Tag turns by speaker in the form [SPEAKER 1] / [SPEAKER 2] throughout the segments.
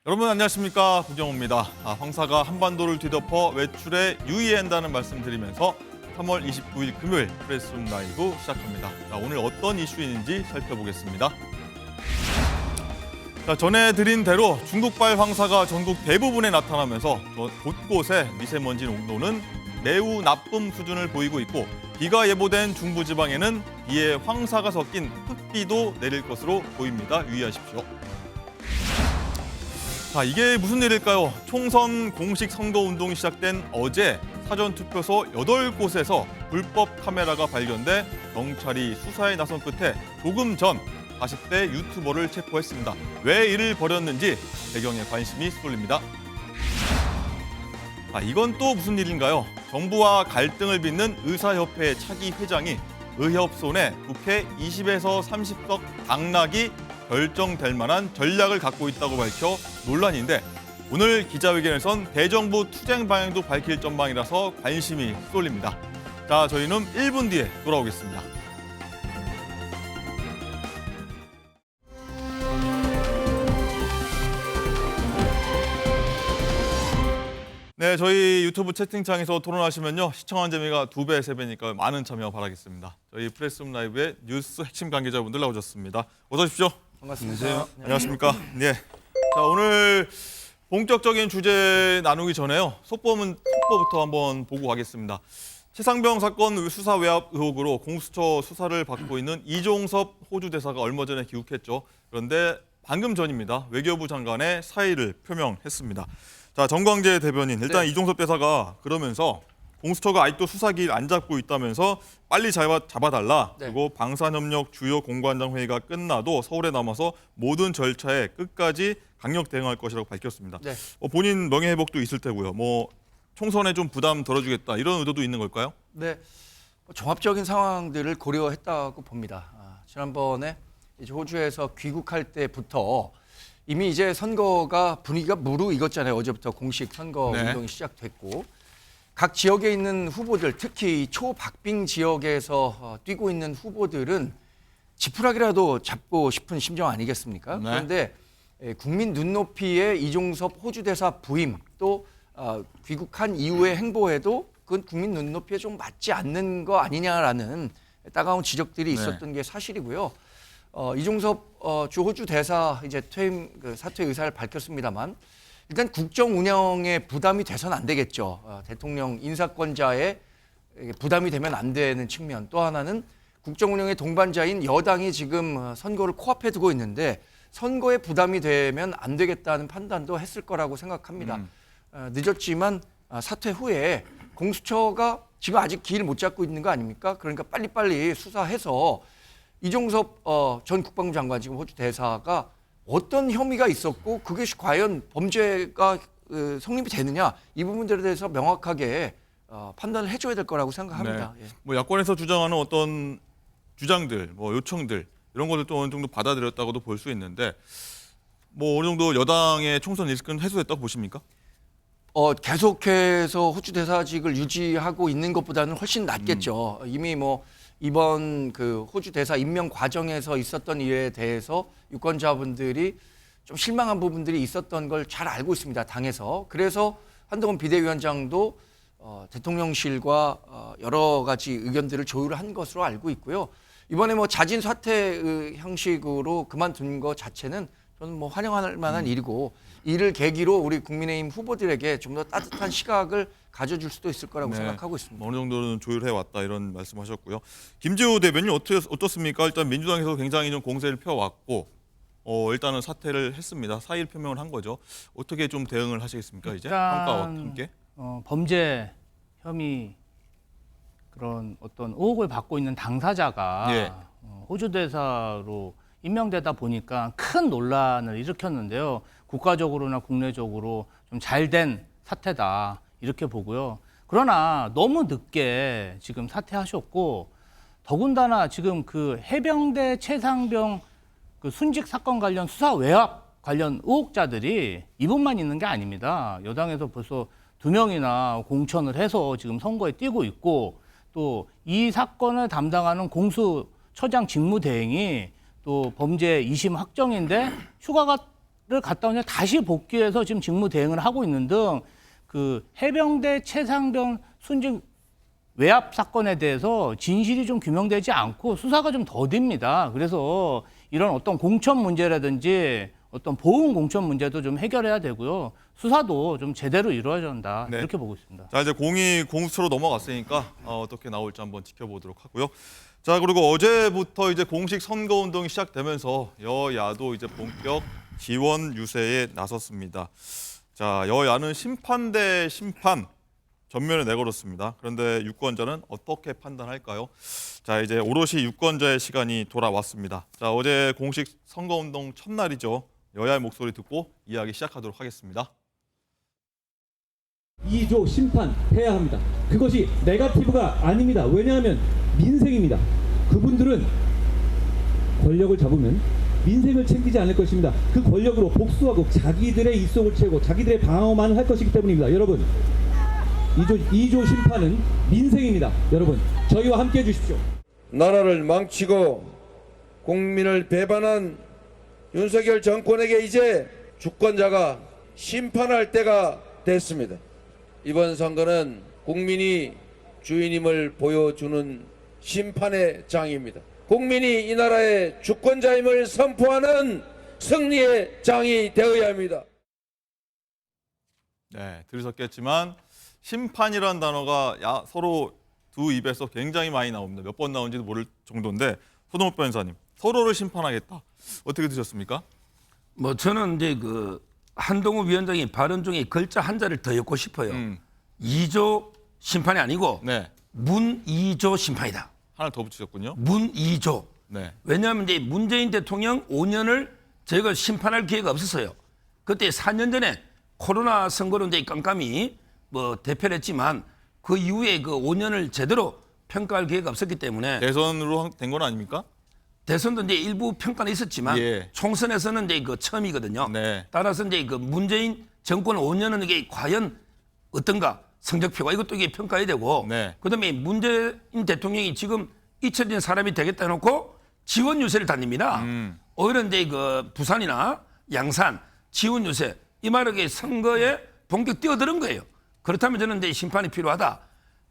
[SPEAKER 1] 여러분 안녕하십니까, 구경호입니다. 황사가 한반도를 뒤덮어 외출에 유의한다는 말씀드리면서 3월 29일 금요일 프레스룸 라이브 시작합니다. 오늘 어떤 이슈인지 살펴보겠습니다. 전해드린 대로 중국발 황사가 전국 대부분에 나타나면서 곳곳에 미세먼지 농도는 매우 나쁨 수준을 보이고 있고, 비가 예보된 중부지방에는 비에 황사가 섞인 흑비도 내릴 것으로 보입니다. 유의하십시오. 이게 무슨 일일까요? 총선 공식 선거운동이 시작된 어제 사전투표소 8곳에서 불법 카메라가 발견돼 경찰이 수사에 나선 끝에 조금 전 40대 유튜버를 체포했습니다. 왜 이를 벌였는지 배경에 관심이 쏠립니다. 이건 또 무슨 일인가요? 정부와 갈등을 빚는 의사협회의 차기 회장이 의협손에 국회 20에서 30석 당락이 결정될 만한 전략을 갖고 있다고 밝혀 논란인데, 오늘 기자회견에선 대정부 투쟁 방향도 밝힐 전망이라서 관심이 쏠립니다. 저희는 1분 뒤에 돌아오겠습니다. 네, 저희 유튜브 채팅창에서 토론하시면요, 시청한 재미가 2배, 3배니까 많은 참여 바라겠습니다. 저희 프레스룸 라이브의 뉴스 핵심 관계자분들 나오셨습니다. 어서 오십시오.
[SPEAKER 2] 반갑습니다.
[SPEAKER 1] 안녕하십니까. 네. 오늘 본격적인 주제 나누기 전에요, 속보부터 한번 보고 가겠습니다. 최상병 사건 수사 외압 의혹으로 공수처 수사를 받고 있는 이종섭 호주 대사가 얼마 전에 귀국했죠. 그런데 방금 전입니다. 외교부 장관의 사의를 표명했습니다. 정광재 대변인, 일단
[SPEAKER 2] 네.
[SPEAKER 1] 이종섭 대사가 그러면서 공수처가 아직도 수사기를 안 잡고 있다면서 빨리 잡아달라.
[SPEAKER 2] 네.
[SPEAKER 1] 그리고 방산협력 주요 공관장 회의가 끝나도 서울에 남아서 모든 절차에 끝까지 강력 대응할 것이라고 밝혔습니다.
[SPEAKER 2] 네.
[SPEAKER 1] 본인 명예회복도 있을 테고요. 총선에 좀 부담 덜어주겠다, 이런 의도도 있는 걸까요?
[SPEAKER 2] 네, 종합적인 상황들을 고려했다고 봅니다. 지난번에 이제 호주에서 귀국할 때부터 이미 이제 선거가 분위기가 무르익었잖아요. 어제부터 공식 선거
[SPEAKER 1] 네.
[SPEAKER 2] 운동이 시작됐고, 각 지역에 있는 후보들, 특히 초박빙 지역에서 뛰고 있는 후보들은 지푸라기라도 잡고 싶은 심정 아니겠습니까?
[SPEAKER 1] 네.
[SPEAKER 2] 그런데 국민 눈높이의 이종섭 호주 대사 부임, 또 귀국한 이후의 행보에도 그건 국민 눈높이에 좀 맞지 않는 거 아니냐라는 따가운 지적들이 있었던 게 사실이고요. 이종섭 주 호주 대사 이제 퇴임 사퇴 의사를 밝혔습니다만, 일단 국정 운영에 부담이 돼서는 안 되겠죠. 대통령 인사권자의 부담이 되면 안 되는 측면, 또 하나는 국정 운영의 동반자인 여당이 지금 선거를 코앞에 두고 있는데 선거에 부담이 되면 안 되겠다는 판단도 했을 거라고 생각합니다. 늦었지만 사퇴 후에 공수처가 지금 아직 길 못 잡고 있는 거 아닙니까? 그러니까 빨리빨리 수사해서 이종섭 전 국방부 장관, 지금 호주 대사가 어떤 혐의가 있었고 그게 과연 범죄가 성립이 되느냐, 이 부분들에 대해서 명확하게 판단을 해줘야 될 거라고 생각합니다.
[SPEAKER 1] 네.
[SPEAKER 2] 예.
[SPEAKER 1] 야권에서 주장하는 어떤 주장들, 요청들, 이런 것들도 어느 정도 받아들였다고도 볼 수 있는데, 어느 정도 여당의 총선 리스크는 해소됐다고 보십니까?
[SPEAKER 2] 계속해서 호주 대사직을 유지하고 있는 것보다는 훨씬 낫겠죠. 이미 이번 그 호주 대사 임명 과정에서 있었던 일에 대해서 유권자분들이 좀 실망한 부분들이 있었던 걸 잘 알고 있습니다, 당에서. 그래서 한동훈 비대위원장도 대통령실과 여러 가지 의견들을 조율한 것으로 알고 있고요. 이번에 자진 사퇴 형식으로 그만둔 것 자체는 저는 환영할 만한 일이고, 이를 계기로 우리 국민의힘 후보들에게 좀 더 따뜻한 시각을 가져줄 수도 있을 거라고 생각하고 있습니다.
[SPEAKER 1] 어느 정도는 조율해 왔다, 이런 말씀하셨고요. 김재호 대변인 어떻습니까? 일단 민주당에서 굉장히 좀 공세를 펴왔고, 일단은 사퇴를 했습니다. 사의를 표명을 한 거죠. 어떻게 좀 대응을 하시겠습니까? 이제 평가와 함께.
[SPEAKER 3] 범죄 혐의, 그런 어떤 의혹을 받고 있는 당사자가
[SPEAKER 1] 예.
[SPEAKER 3] 호주 대사로 임명되다 보니까 큰 논란을 일으켰는데요. 국가적으로나 국내적으로 좀 잘된 사태다, 이렇게 보고요. 그러나 너무 늦게 지금 사퇴하셨고, 더군다나 지금 그 해병대 최상병 그 순직 사건 관련 수사 외압 관련 의혹자들이 이분만 있는 게 아닙니다. 여당에서 벌써 2명이나 공천을 해서 지금 선거에 뛰고 있고, 또 이 사건을 담당하는 공수처장 직무대행이 또 범죄 2심 확정인데 휴가가 갔다 오냐 다시 복귀해서 지금 직무 대행을 하고 있는 등 그 해병대 최상병 순직 외압 사건에 대해서 진실이 좀 규명되지 않고 수사가 좀 더딥니다. 그래서 이런 어떤 공천 문제라든지 어떤 보훈 공천 문제도 좀 해결해야 되고요. 수사도 좀 제대로 이루어져야 한다.
[SPEAKER 1] 네.
[SPEAKER 3] 이렇게 보고 있습니다.
[SPEAKER 1] 자, 이제 공이 공수처로 넘어갔으니까 어떻게 나올지 한번 지켜보도록 하고요. 자, 그리고 어제부터 이제 공식 선거 운동이 시작되면서 여야도 이제 본격 지원 유세에 나섰습니다. 자, 여야는 심판 대 심판 전면에 내걸었습니다. 그런데 유권자는 어떻게 판단할까요? 자, 이제 오롯이 유권자의 시간이 돌아왔습니다. 자, 어제 공식 선거 운동 첫날이죠. 여야의 목소리 듣고 이야기 시작하도록 하겠습니다.
[SPEAKER 4] 2조 심판 해야 합니다. 그것이 네거티브가 아닙니다. 왜냐하면 민생입니다. 그분들은 권력을 잡으면 민생을 챙기지 않을 것입니다. 그 권력으로 복수하고 자기들의 입속을 채우고 자기들의 방어만 할 것이기 때문입니다. 여러분, 2조 심판은 민생입니다. 여러분, 저희와 함께 해주십시오.
[SPEAKER 5] 나라를 망치고 국민을 배반한 윤석열 정권에게 이제 주권자가 심판할 때가 됐습니다. 이번 선거는 국민이 주인임을 보여주는 심판의 장입니다. 국민이 이 나라의 주권자임을 선포하는 승리의 장이 되어야 합니다.
[SPEAKER 1] 네, 들으셨겠지만 심판이라는 단어가 서로 두 입에서 굉장히 많이 나옵니다. 몇 번 나온지도 모를 정도인데 손동욱 변호사님, 서로를 심판하겠다. 어떻게 드셨습니까?
[SPEAKER 6] 뭐 저는 이제 그 한동훈 위원장이 발언 중에 글자 한자를 더 엮고 싶어요. 2조 심판이 아니고
[SPEAKER 1] 네,
[SPEAKER 6] 문 2조 심판이다.
[SPEAKER 1] 하나 더 붙이셨군요.
[SPEAKER 6] 문 2조.
[SPEAKER 1] 네,
[SPEAKER 6] 왜냐하면 이제 문재인 대통령 5년을 저희가 심판할 기회가 없었어요. 그때 4년 전에 코로나 선거로 이제 깜깜이 뭐 대패를 했지만 그 이후에 그 5년을 제대로 평가할 기회가 없었기 때문에
[SPEAKER 1] 대선으로 된 건 아닙니까?
[SPEAKER 6] 대선도 이제 일부 평가는 있었지만
[SPEAKER 1] 예.
[SPEAKER 6] 총선에서는 이제 그 처음이거든요.
[SPEAKER 1] 네.
[SPEAKER 6] 따라서 이제 그 문재인 정권 5년은 이게 과연 어떤가 성적표가 이것도 이게 평가해야 되고
[SPEAKER 1] 네.
[SPEAKER 6] 그다음에 문재인 대통령이 지금 잊혀진 사람이 되겠다 해놓고 지원 유세를 다닙니다. 오히려 이제 그 부산이나 양산 지원 유세 이 말하게 선거에 본격 뛰어드는 거예요. 그렇다면 저는 이제 심판이 필요하다.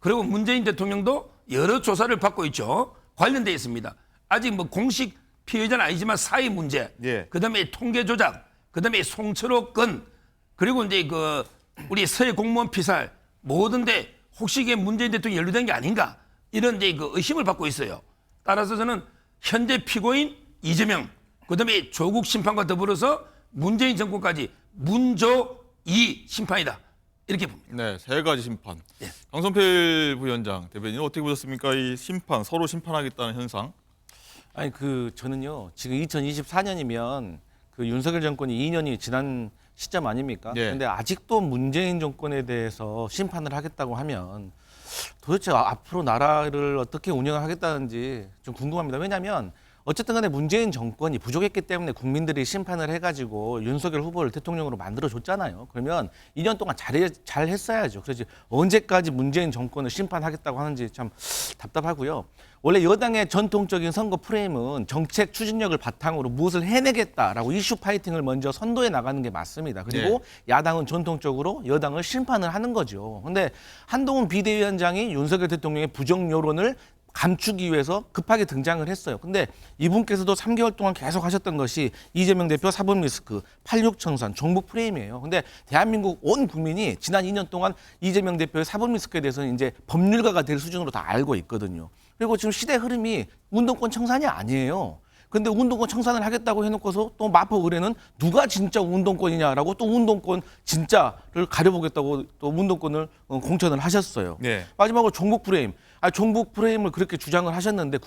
[SPEAKER 6] 그리고 문재인 대통령도 여러 조사를 받고 있죠. 관련돼 있습니다. 아직 뭐 공식 피해자는 아니지만 사회 문제,
[SPEAKER 1] 예.
[SPEAKER 6] 그다음에 통계 조작, 그다음에 송철호 건, 그리고 이제 그 우리 서해 공무원 피살 모든데 혹시 이게 문재인 대통령이 연루된 게 아닌가 이런 이제 그 의심을 받고 있어요. 따라서 저는 현재 피고인 이재명, 그다음에 조국 심판과 더불어서 문재인 정권까지 문조 2 심판이다 이렇게 봅니다.
[SPEAKER 1] 네, 세 가지 심판.
[SPEAKER 6] 예.
[SPEAKER 1] 강성필 부위원장 대변인 어떻게 보셨습니까? 이 심판 서로 심판하겠다는 현상.
[SPEAKER 7] 아니 저는요 지금 2024년이면 그 윤석열 정권이 2년이 지난 시점 아닙니까?
[SPEAKER 1] 예.
[SPEAKER 7] 근데 아직도 문재인 정권에 대해서 심판을 하겠다고 하면 도대체 앞으로 나라를 어떻게 운영하겠다는지 좀 궁금합니다. 왜냐하면 어쨌든 간에 문재인 정권이 부족했기 때문에 국민들이 심판을 해가지고 윤석열 후보를 대통령으로 만들어줬잖아요. 그러면 2년 동안 잘 했어야죠. 그래서 언제까지 문재인 정권을 심판하겠다고 하는지 참 답답하고요. 원래 여당의 전통적인 선거 프레임은 정책 추진력을 바탕으로 무엇을 해내겠다라고 이슈 파이팅을 먼저 선도해 나가는 게 맞습니다. 그리고 야당은 전통적으로 여당을 심판을 하는 거죠. 그런데 한동훈 비대위원장이 윤석열 대통령의 부정 여론을 감추기 위해서 급하게 등장을 했어요. 근데 이분께서도 3개월 동안 계속 하셨던 것이 이재명 대표 사법 리스크, 86 청산, 종북 프레임이에요. 근데 대한민국 온 국민이 지난 2년 동안 이재명 대표의 사법 리스크에 대해서는 이제 법률가가 될 수준으로 다 알고 있거든요. 그리고 지금 시대 흐름이 운동권 청산이 아니에요. 근데 운동권 청산을 하겠다고 해놓고서 또 마포 의뢰는 누가 진짜 운동권이냐라고 또 운동권 진짜를 가려보겠다고 또 운동권을 공천을 하셨어요.
[SPEAKER 1] 네.
[SPEAKER 7] 마지막으로 종북 프레임. 종북 프레임을 그렇게 주장을 하셨는데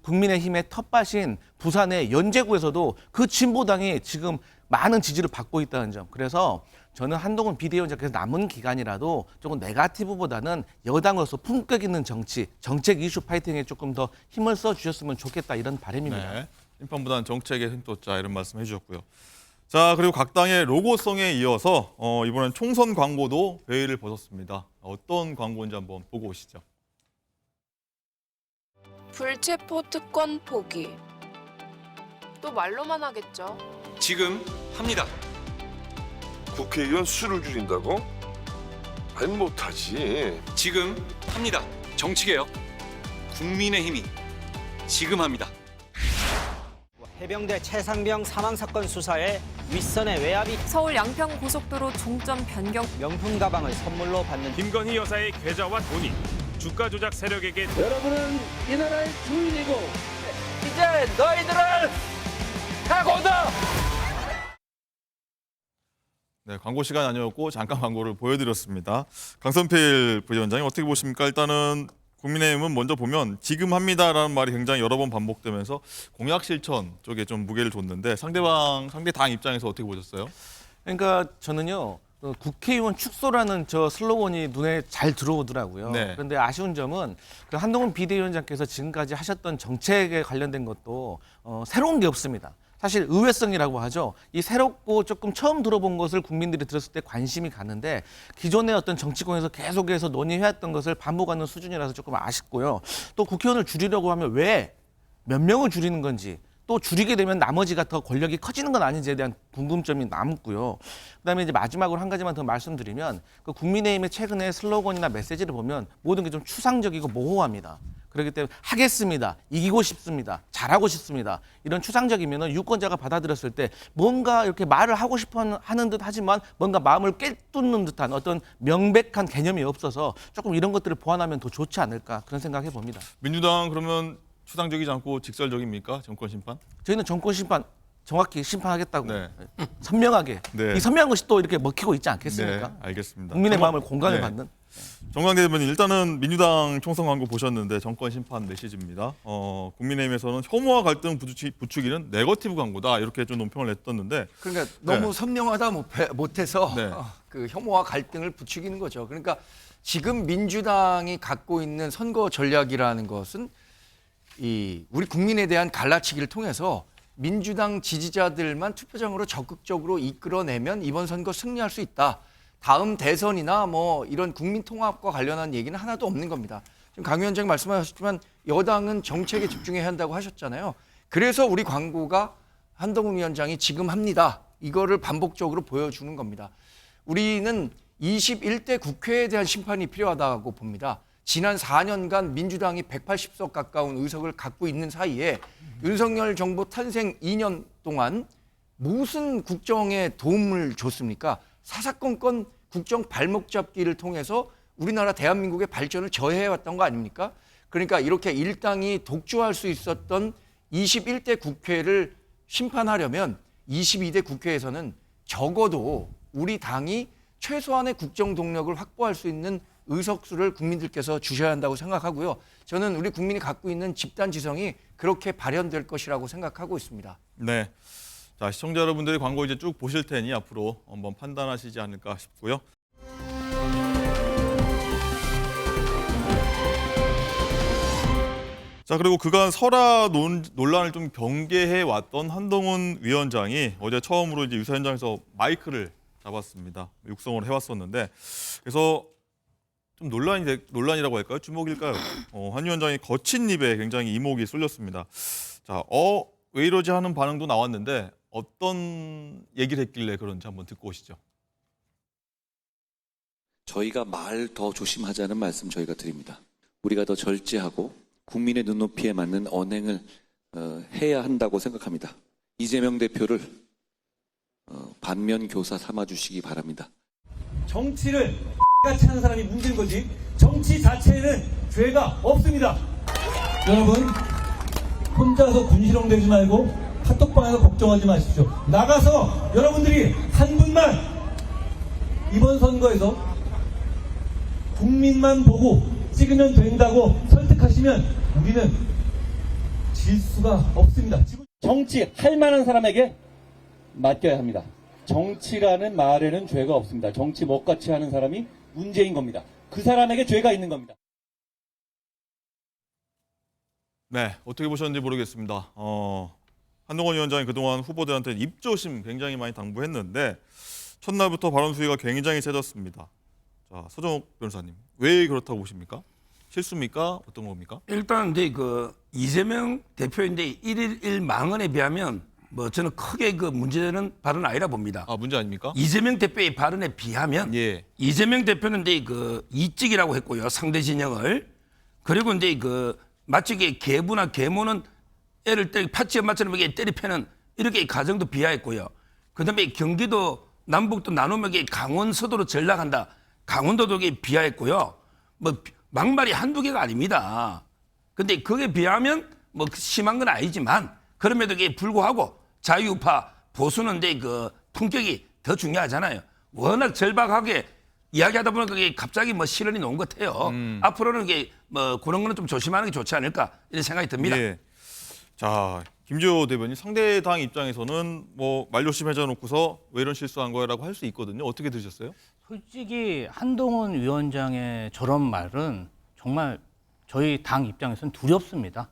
[SPEAKER 7] 국민의힘의 텃밭인 부산의 연제구에서도 그 진보당이 지금 많은 지지를 받고 있다는 점. 그래서 저는 한동훈 비대위원장께서 남은 기간이라도 조금 네거티브보다는 여당으로서 품격 있는 정책 이슈 파이팅에 조금 더 힘을 써 주셨으면 좋겠다 이런 바람입니다.
[SPEAKER 1] 네. 심판보다는 정책에 힘쏟자 이런 말씀 해주셨고요. 자, 그리고 각 당의 로고송에 이어서 이번엔 총선 광고도 베일을 벗었습니다. 어떤 광고인지 한번 보고 오시죠.
[SPEAKER 8] 불체포 특권 포기. 또 말로만 하겠죠. 지금 합니다.
[SPEAKER 9] 국회의원 수를 줄인다고? 아니 못하지.
[SPEAKER 8] 지금 합니다. 정치개혁 국민의힘이 지금 합니다.
[SPEAKER 10] 해병대 최상병 사망 사건 수사에 윗선의 외압이
[SPEAKER 11] 서울 양평 고속도로 종점 변경
[SPEAKER 10] 명품 가방을 선물로 받는
[SPEAKER 12] 김건희 여사의 계좌와 돈이 주가 조작 세력에게
[SPEAKER 5] 여러분은 이 나라의 주인이고
[SPEAKER 6] 이제 너희들을 각오다.
[SPEAKER 1] 네, 광고 시간 아니었고 잠깐 광고를 보여드렸습니다. 강선필 부위원장님 어떻게 보십니까? 일단은 국민의힘은 먼저 보면 지금 합니다라는 말이 굉장히 여러 번 반복되면서 공약 실천 쪽에 좀 무게를 뒀는데 상대 당 입장에서 어떻게 보셨어요?
[SPEAKER 7] 그러니까 저는요. 국회의원 축소라는 저 슬로건이 눈에 잘 들어오더라고요.
[SPEAKER 1] 네.
[SPEAKER 7] 그런데 아쉬운 점은 그 한동훈 비대위원장께서 지금까지 하셨던 정책에 관련된 것도 새로운 게 없습니다. 사실 의외성이라고 하죠. 이 새롭고 조금 처음 들어본 것을 국민들이 들었을 때 관심이 가는데 기존의 어떤 정치권에서 계속해서 논의해왔던 것을 반복하는 수준이라서 조금 아쉽고요. 또 국회의원을 줄이려고 하면 왜 몇 명을 줄이는 건지 또 줄이게 되면 나머지가 더 권력이 커지는 건 아닌지에 대한 궁금점이 남고요. 그다음에 이제 마지막으로 한 가지만 더 말씀드리면 그 국민의힘의 최근의 슬로건이나 메시지를 보면 모든 게 좀 추상적이고 모호합니다. 그렇기 때문에 하겠습니다. 이기고 싶습니다. 잘하고 싶습니다. 이런 추상적이면 유권자가 받아들였을 때 뭔가 이렇게 말을 하고 싶어 하는 듯 하지만 뭔가 마음을 꿰뚫는 듯한 어떤 명백한 개념이 없어서 조금 이런 것들을 보완하면 더 좋지 않을까 그런 생각해 봅니다.
[SPEAKER 1] 민주당 그러면 추상적이지 않고 직설적입니까? 정권 심판?
[SPEAKER 7] 저희는 정권 심판 정확히 심판하겠다고
[SPEAKER 1] 네.
[SPEAKER 7] 선명하게
[SPEAKER 1] 네.
[SPEAKER 7] 이 선명한 것이 또 이렇게 먹히고 있지 않겠습니까?
[SPEAKER 1] 네, 알겠습니다.
[SPEAKER 7] 국민의 마음을 공감해 받는.
[SPEAKER 1] 정광대 대변인 일단은 민주당 총선 광고 보셨는데 정권 심판 메시지입니다. 국민의힘에서는 혐오와 갈등 부추기는 네거티브 광고다 이렇게 좀 논평을 냈었는데
[SPEAKER 2] 그러니까 너무
[SPEAKER 1] 네.
[SPEAKER 2] 선명하다 못해서
[SPEAKER 1] 네.
[SPEAKER 2] 그 혐오와 갈등을 부추기는 거죠. 그러니까 지금 민주당이 갖고 있는 선거 전략이라는 것은 우리 국민에 대한 갈라치기를 통해서 민주당 지지자들만 투표장으로 적극적으로 이끌어내면 이번 선거 승리할 수 있다. 다음 대선이나 뭐 이런 국민 통합과 관련한 얘기는 하나도 없는 겁니다. 지금 강 위원장님 말씀하셨지만 여당은 정책에 집중해야 한다고 하셨잖아요. 그래서 우리 광고가 한동훈 위원장이 지금 합니다. 이거를 반복적으로 보여주는 겁니다. 우리는 21대 국회에 대한 심판이 필요하다고 봅니다. 지난 4년간 민주당이 180석 가까운 의석을 갖고 있는 사이에 윤석열 정부 탄생 2년 동안 무슨 국정에 도움을 줬습니까? 사사건건 국정 발목 잡기를 통해서 우리나라 대한민국의 발전을 저해해왔던 거 아닙니까? 그러니까 이렇게 일당이 독주할 수 있었던 21대 국회를 심판하려면 22대 국회에서는 적어도 우리 당이 최소한의 국정 동력을 확보할 수 있는 의석수를 국민들께서 주셔야 한다고 생각하고요. 저는 우리 국민이 갖고 있는 집단 지성이 그렇게 발현될 것이라고 생각하고 있습니다.
[SPEAKER 1] 네. 자, 시청자 여러분들이 광고 이제 쭉 보실 테니 앞으로 한번 판단하시지 않을까 싶고요. 자, 그리고 그간 설화 논란을 좀 경계해 왔던 한동훈 위원장이 어제 처음으로 이제 유사 현장에서 마이크를 잡았습니다. 육성을 해왔었는데 그래서 좀 논란이라고 할까요? 주목일까요? 한 위원장이 거친 입에 굉장히 이목이 쏠렸습니다. 자, 왜 이러지 하는 반응도 나왔는데 어떤 얘기를 했길래 그런지 한번 듣고 오시죠.
[SPEAKER 13] 저희가 말 더 조심하자는 말씀 저희가 드립니다. 우리가 더 절제하고 국민의 눈높이에 맞는 언행을 해야 한다고 생각합니다. 이재명 대표를 반면 교사 삼아주시기 바랍니다.
[SPEAKER 4] 정치를 같이 하는 사람이 문제인 거지 정치 자체에는 죄가 없습니다. 여러분 혼자서 군시렁대지 말고 카톡방에서 걱정하지 마십시오. 나가서 여러분들이 한 분만 이번 선거에서 국민만 보고 찍으면 된다고 설득하시면 우리는 질 수가 없습니다. 정치할 만한 사람에게 맡겨야 합니다. 정치라는 말에는 죄가 없습니다. 정치 먹같이 하는 사람이 문제인 겁니다. 그 사람에게 죄가 있는 겁니다.
[SPEAKER 1] 네, 어떻게 보셨는지 모르겠습니다. 한동훈 위원장이 그동안 후보들한테 입조심 굉장히 많이 당부했는데 첫날부터 발언 수위가 굉장히 세졌습니다. 자, 서정욱 변호사님, 왜 그렇다고 보십니까? 실수입니까? 어떤 겁니까?
[SPEAKER 6] 일단 이제 그 이재명 대표인데 1일 1망언에 비하면 뭐 저는 크게 그 문제는 발언 아니라 봅니다.
[SPEAKER 1] 아, 문제 아닙니까?
[SPEAKER 6] 이재명 대표의 발언에 비하면
[SPEAKER 1] 예.
[SPEAKER 6] 이재명 대표는 이제 그 이직이라고 했고요. 상대 진영을. 그리고 이제 그 마치 이게 계부나 계모는 애를 파치 엄마처럼 이게 때리 패는 이렇게 가정도 비하했고요. 그다음에 경기도 남북도 나누면 이게 강원 서도로 전락한다. 강원도도 이게 비하했고요. 뭐 막말이 한두 개가 아닙니다. 근데 그게 비하면 뭐 심한 건 아니지만 그럼에도 이게 불구하고 자유우파 보수는 이제 그 품격이 더 중요하잖아요. 워낙 절박하게 이야기하다 보니까 이게 갑자기 뭐 실언이 나온 것 같아요. 앞으로는 이게 뭐 그런 거는 좀 조심하는 게 좋지 않을까 이런 생각이 듭니다.
[SPEAKER 1] 예. 자, 김재호 대변인, 상대당 입장에서는 뭐 말조심해져 놓고서 왜 이런 실수한 거야라고 할 수 있거든요. 어떻게 들으셨어요?
[SPEAKER 3] 솔직히 한동훈 위원장의 저런 말은 정말 저희 당 입장에서는 두렵습니다.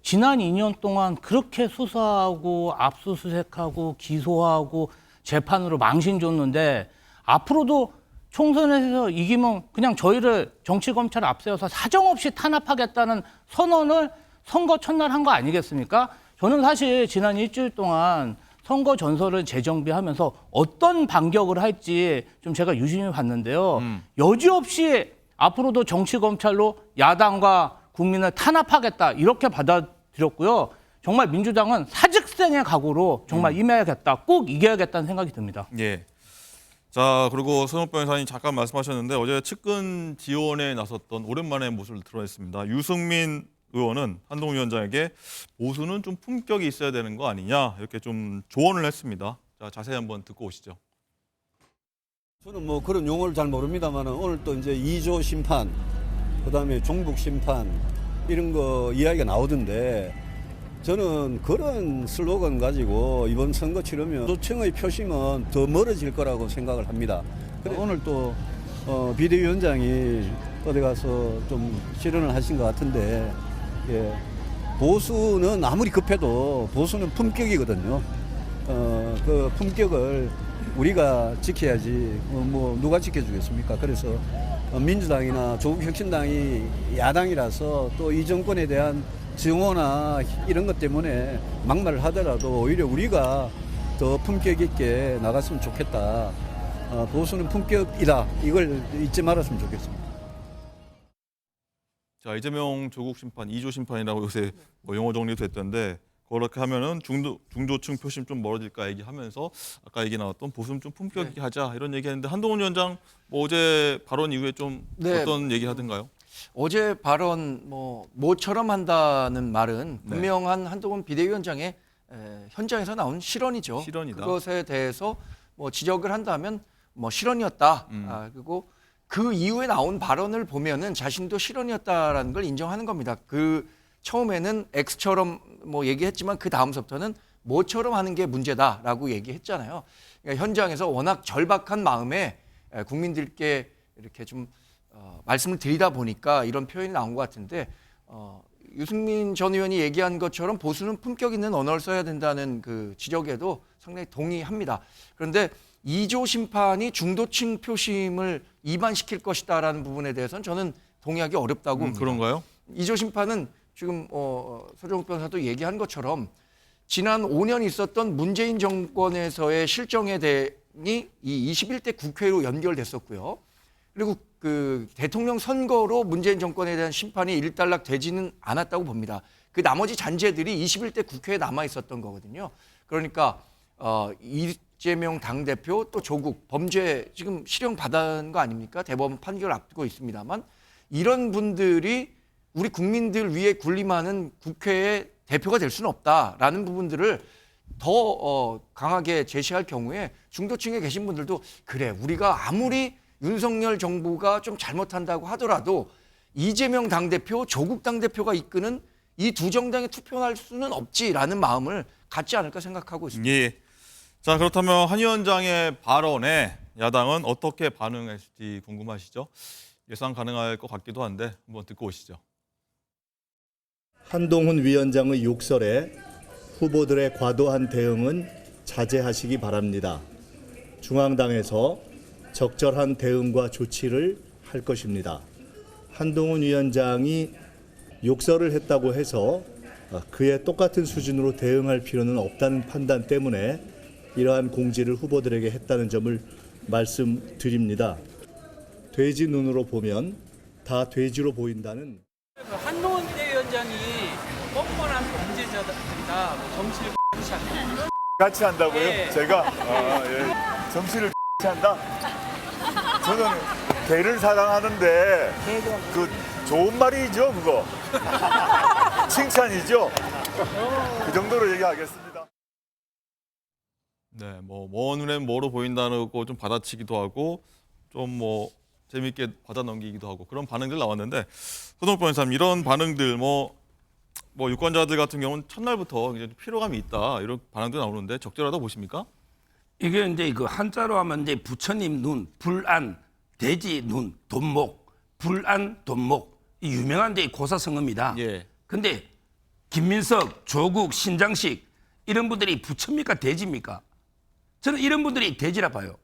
[SPEAKER 3] 지난 2년 동안 그렇게 수사하고 압수수색하고 기소하고 재판으로 망신 줬는데 앞으로도 총선에서 이기면 그냥 저희를 정치검찰 앞세워서 사정없이 탄압하겠다는 선언을 선거 첫날 한 거 아니겠습니까? 저는 사실 지난 일주일 동안 선거 전설을 재정비하면서 어떤 반격을 할지 좀 제가 유심히 봤는데요. 여지없이 앞으로도 정치검찰로 야당과 국민을 탄압하겠다 이렇게 받아들였고요. 정말 민주당은 사직생의 각오로 정말 임해야겠다, 꼭 이겨야겠다는 생각이 듭니다.
[SPEAKER 1] 예. 자, 그리고 손호병 변호사님 잠깐 말씀하셨는데 어제 측근 지원에 나섰던 오랜만에 모습을 드러냈습니다. 유승민 의원은 한동훈 위원장에게 보수는 좀 품격이 있어야 되는 거 아니냐 이렇게 좀 조언을 했습니다. 자, 자세히 한번 듣고 오시죠.
[SPEAKER 14] 저는 뭐 그런 용어를 잘 모릅니다만 오늘 또 이제 2조 심판, 그다음에 종북 심판 이런 거 이야기가 나오던데 저는 그런 슬로건 가지고 이번 선거 치르면 조청의 표심은 더 멀어질 거라고 생각을 합니다. 오늘 또 비대위원장이 어디 가서 좀 실언을 하신 것 같은데 예, 보수는 아무리 급해도 보수는 품격이거든요. 그 품격을 우리가 지켜야지 뭐 누가 지켜주겠습니까? 그래서 민주당이나 조국혁신당이 야당이라서 또 이 정권에 대한 증오나 이런 것 때문에 막말을 하더라도 오히려 우리가 더 품격 있게 나갔으면 좋겠다. 보수는 품격이다. 이걸 잊지 말았으면 좋겠습니다.
[SPEAKER 1] 자, 이재명 조국 심판, 2조 심판이라고 요새 뭐 용어 정리도 됐던데 그렇게 하면은 중도층 표심 좀 멀어질까 얘기하면서 아까 얘기 나왔던 보수는 좀 품격 있게 하자 이런 얘기했는데 한동훈 위원장 뭐 어제 발언 이후에 좀 어떤 얘기 하던가요?
[SPEAKER 2] 어제 발언 뭐처럼 한다는 말은 분명한 한동훈 비대위원장의 현장에서 나온 실언이죠.
[SPEAKER 1] 실언이다.
[SPEAKER 2] 그것에 대해서 뭐 지적을 한다면 뭐 실언이었다. 그리고 그 이후에 나온 발언을 보면은 자신도 실언이었다라는 걸 인정하는 겁니다. 그 처음에는 X처럼 뭐 얘기했지만 그 다음서부터는 뭐처럼 하는 게 문제다라고 얘기했잖아요. 그러니까 현장에서 워낙 절박한 마음에 국민들께 이렇게 좀 말씀을 드리다 보니까 이런 표현이 나온 것 같은데 유승민 전 의원이 얘기한 것처럼 보수는 품격 있는 언어를 써야 된다는 그 지적에도 상당히 동의합니다. 그런데 2조 심판이 중도층 표심을 이반시킬 것이다라는 부분에 대해서는 저는 동의하기 어렵다고 봅니다.
[SPEAKER 1] 그런가요?
[SPEAKER 2] 2조 심판은 지금 서정욱 변호사도 얘기한 것처럼 지난 5년 있었던 문재인 정권에서의 실정에 대해 이 21대 국회로 연결됐었고요. 그리고 그 대통령 선거로 문재인 정권에 대한 심판이 일단락 되지는 않았다고 봅니다. 그 나머지 잔재들이 21대 국회에 남아 있었던 거거든요. 그러니까 이재명 당대표 또 조국 범죄 지금 실형 받은 거 아닙니까? 대법원 판결을 앞두고 있습니다만 이런 분들이 우리 국민들 위에 군림하는 국회의 대표가 될 수는 없다라는 부분들을 더 강하게 제시할 경우에 중도층에 계신 분들도 그래 우리가 아무리 윤석열 정부가 좀 잘못한다고 하더라도 이재명 당대표, 조국 당대표가 이끄는 이 두 정당에 투표할 수는 없지라는 마음을 갖지 않을까 생각하고 있습니다.
[SPEAKER 1] 예. 자, 그렇다면 한 위원장의 발언에 야당은 어떻게 반응할지 궁금하시죠? 예상 가능할 것 같기도 한데 한번 듣고 오시죠.
[SPEAKER 15] 한동훈 위원장의 욕설에 후보들의 과도한 대응은 자제하시기 바랍니다. 중앙당에서 적절한 대응과 조치를 할 것입니다. 한동훈 위원장이 욕설을 했다고 해서 그에 똑같은 수준으로 대응할 필요는 없다는 판단 때문에 이러한 공지를 후보들에게 했다는 점을 말씀드립니다. 돼지 눈으로 보면 다 돼지로 보인다는
[SPEAKER 5] 한동훈 비대위원장이 뻔뻔한 범죄자들이다. 정치를 한다.
[SPEAKER 16] 같이 한다고요?
[SPEAKER 5] 예.
[SPEAKER 16] 제가 정치를 한다. 저는 개를 사랑하는데 그 좋은 말이죠, 그거. 칭찬이죠. 그 정도로 얘기하겠습니다.
[SPEAKER 1] 네, 뭐 눈엔 뭐로 보인다는 거 좀 받아치기도 하고 좀 뭐 재밌게 받아 넘기기도 하고 그런 반응들 나왔는데 서동욱 변호사님 이런 반응들 뭐 유권자들 같은 경우는 첫날부터 이제 피로감이 있다 이런 반응도 나오는데 적절하다 보십니까?
[SPEAKER 6] 이게 이제 그 한자로 하면 이제 부처님 눈, 불안, 돼지 눈, 돈목, 불안, 돈목 이 유명한 이제 고사성어입니다.
[SPEAKER 1] 예.
[SPEAKER 6] 근데 김민석, 조국, 신장식 이런 분들이 부처입니까 돼지입니까? 저는 이런 분들이 돼지라 봐요.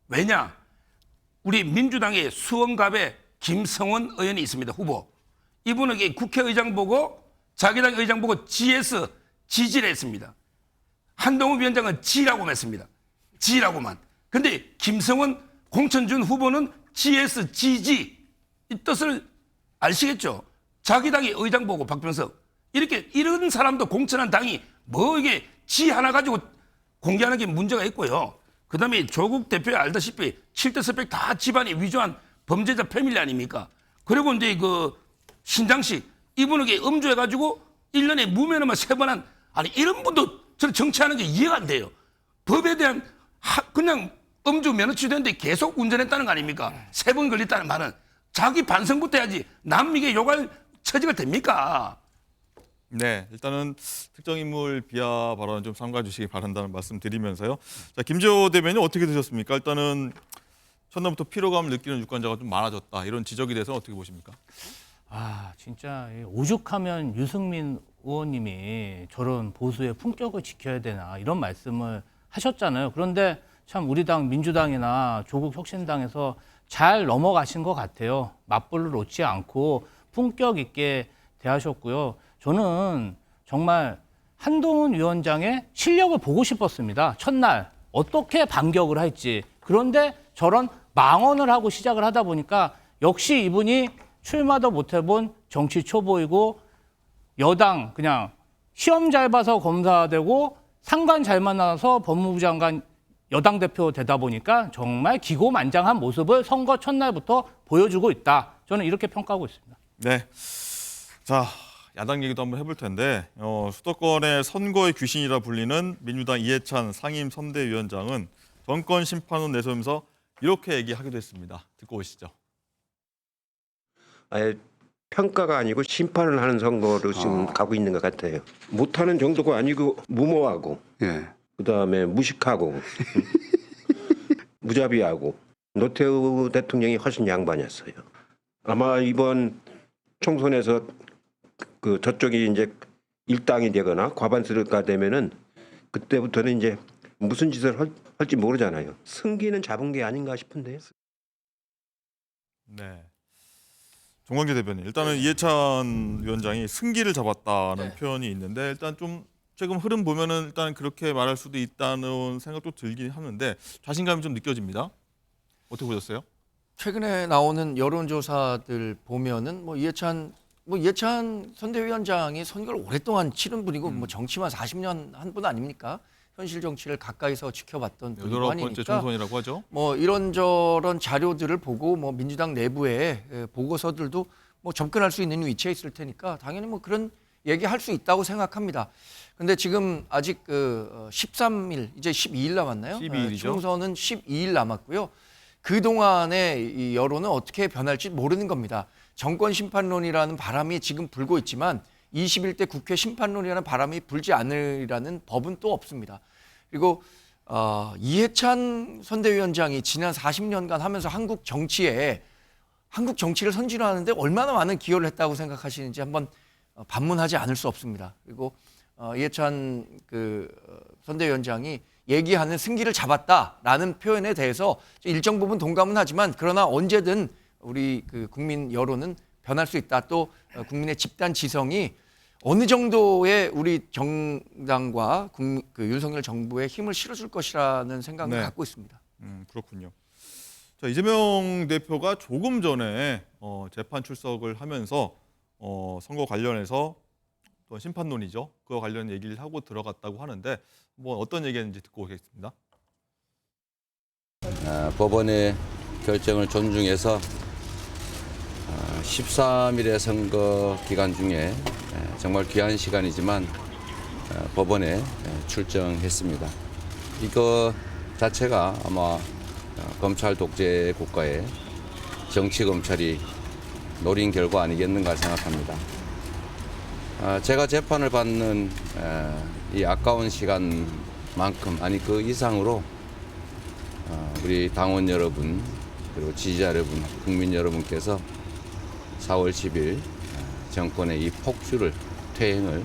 [SPEAKER 6] 왜냐? 우리 민주당의 수원갑에 김성원 의원이 있습니다. 후보. 이분은 국회의장 보고 자기 당 의장 보고 GS 지지를 했습니다. 한동훈 위원장은 G라고 했습니다. G라고만. 근데 김성원 공천준 후보는 GS GG 이 뜻을 아시겠죠? 자기 당이 의장 보고 박병석 이런 사람도 공천한 당이 뭐 이게 G 하나 가지고 공개하는 게 문제가 있고요. 그다음에 조국 대표 알다시피 7대 스펙 다 집안이 위조한 범죄자 패밀리 아닙니까? 그리고 이제 그 신장식 이분에게 음주해가지고 1년에 무면허만 3번 한 아니 이런 분도 저는 정치하는 게 이해가 안 돼요. 법에 대한 그냥 음주 면허 취소했는데 계속 운전했다는 거 아닙니까? 3번 걸렸다는 말은 자기 반성부터 해야지 남 이게 욕할 처지가 됩니까?
[SPEAKER 1] 네, 일단은 특정 인물 비하 발언 좀 삼가 주시기 바란다는 말씀 드리면서요. 자, 김재호 대변인 어떻게 드셨습니까? 일단은 첫날부터 피로감을 느끼는 유권자가 좀 많아졌다. 이런 지적에 대해서 어떻게 보십니까?
[SPEAKER 3] 아, 진짜 오죽하면 유승민 의원님이 저런 보수의 품격을 지켜야 되나 이런 말씀을 하셨잖아요. 그런데 참 우리 당 민주당이나 조국 혁신당에서 잘 넘어가신 것 같아요. 맞불을 놓지 않고 품격 있게 대하셨고요. 저는 정말 한동훈 위원장의 실력을 보고 싶었습니다. 첫날 어떻게 반격을 할지. 그런데 저런 망언을 하고 시작을 하다 보니까 역시 이분이 출마도 못 해본 정치 초보이고 여당 그냥 시험 잘 봐서 검사되고 상관 잘 만나서 법무부 장관 여당 대표 되다 보니까 정말 기고만장한 모습을 선거 첫날부터 보여주고 있다. 저는 이렇게 평가하고 있습니다.
[SPEAKER 1] 네. 자, 야당 얘기도 한번 해볼 텐데 수도권의 선거의 귀신이라 불리는 민주당 이해찬 상임 선대위원장은 정권 심판론 내세우면서 이렇게 얘기하기도 했습니다. 듣고 오시죠.
[SPEAKER 17] 아예 평가가 아니고 심판을 하는 선거로 지금 가고 있는 것 같아요. 못하는 정도가 아니고 무모하고 그다음에 무식하고 무자비하고 노태우 대통령이 훨씬 양반이었어요. 아마 이번 총선에서 그 저쪽이 이제 일당이 되거나 과반수가 되면은 그때부터는 이제 무슨 짓을 할지 모르잖아요. 승기는 잡은 게 아닌가 싶은데요.
[SPEAKER 1] 네. 정광재 대변인, 일단은 이해찬 위원장이 승기를 잡았다는 표현이 있는데 일단 좀 최근 흐름 보면은 일단 그렇게 말할 수도 있다는 생각도 들긴 하는데 자신감이 좀 느껴집니다. 어떻게 보셨어요?
[SPEAKER 2] 최근에 나오는 여론조사들 보면은 이해찬 선대위원장이 선거를 오랫동안 치른 분이고 정치만 40년 한 분 아닙니까? 현실 정치를 가까이서 지켜봤던 분이고 하니까
[SPEAKER 1] 18번째 총선이라고 하죠.
[SPEAKER 2] 이런저런 자료들을 보고 민주당 내부의 보고서들도 접근할 수 있는 위치에 있을 테니까 당연히 그런 얘기할 수 있다고 생각합니다. 근데 지금 아직 13일 이제 12일 남았나요?
[SPEAKER 1] 12일이죠.
[SPEAKER 2] 총선은 12일 남았고요. 그동안의 이 여론은 어떻게 변할지 모르는 겁니다. 정권 심판론이라는 바람이 지금 불고 있지만 21대 국회 심판론이라는 바람이 불지 않으리라는 법은 또 없습니다. 그리고 이해찬 선대위원장이 지난 40년간 하면서 한국 정치를 선진화하는데 얼마나 많은 기여를 했다고 생각하시는지 한번 반문하지 않을 수 없습니다. 그리고 이해찬 선대위원장이 얘기하는 승기를 잡았다라는 표현에 대해서 일정 부분 동감은 하지만 그러나 언제든 우리 국민 여론은 변할 수 있다. 또 국민의 집단 지성이 어느 정도의 우리 정당과 그 윤석열 정부에 힘을 실어줄 것이라는 생각을
[SPEAKER 1] 네.
[SPEAKER 2] 갖고 있습니다.
[SPEAKER 1] 그렇군요. 자, 이재명 대표가 조금 전에 재판 출석을 하면서 선거 관련해서 또 심판론이죠. 그와 관련 얘기를 하고 들어갔다고 하는데 뭐 어떤 얘기했는지 듣고 오겠습니다.
[SPEAKER 18] 법원의 결정을 존중해서 13일의 선거 기간 중에 정말 귀한 시간이지만 법원에 출정했습니다. 이거 자체가 아마 검찰 독재 국가의 정치 검찰이 노린 결과 아니겠는가 생각합니다. 제가 재판을 받는 이 아까운 시간만큼 아니 그 이상으로 우리 당원 여러분 그리고 지지자 여러분, 국민 여러분께서 4월 10일 정권의 이 폭주를 퇴행을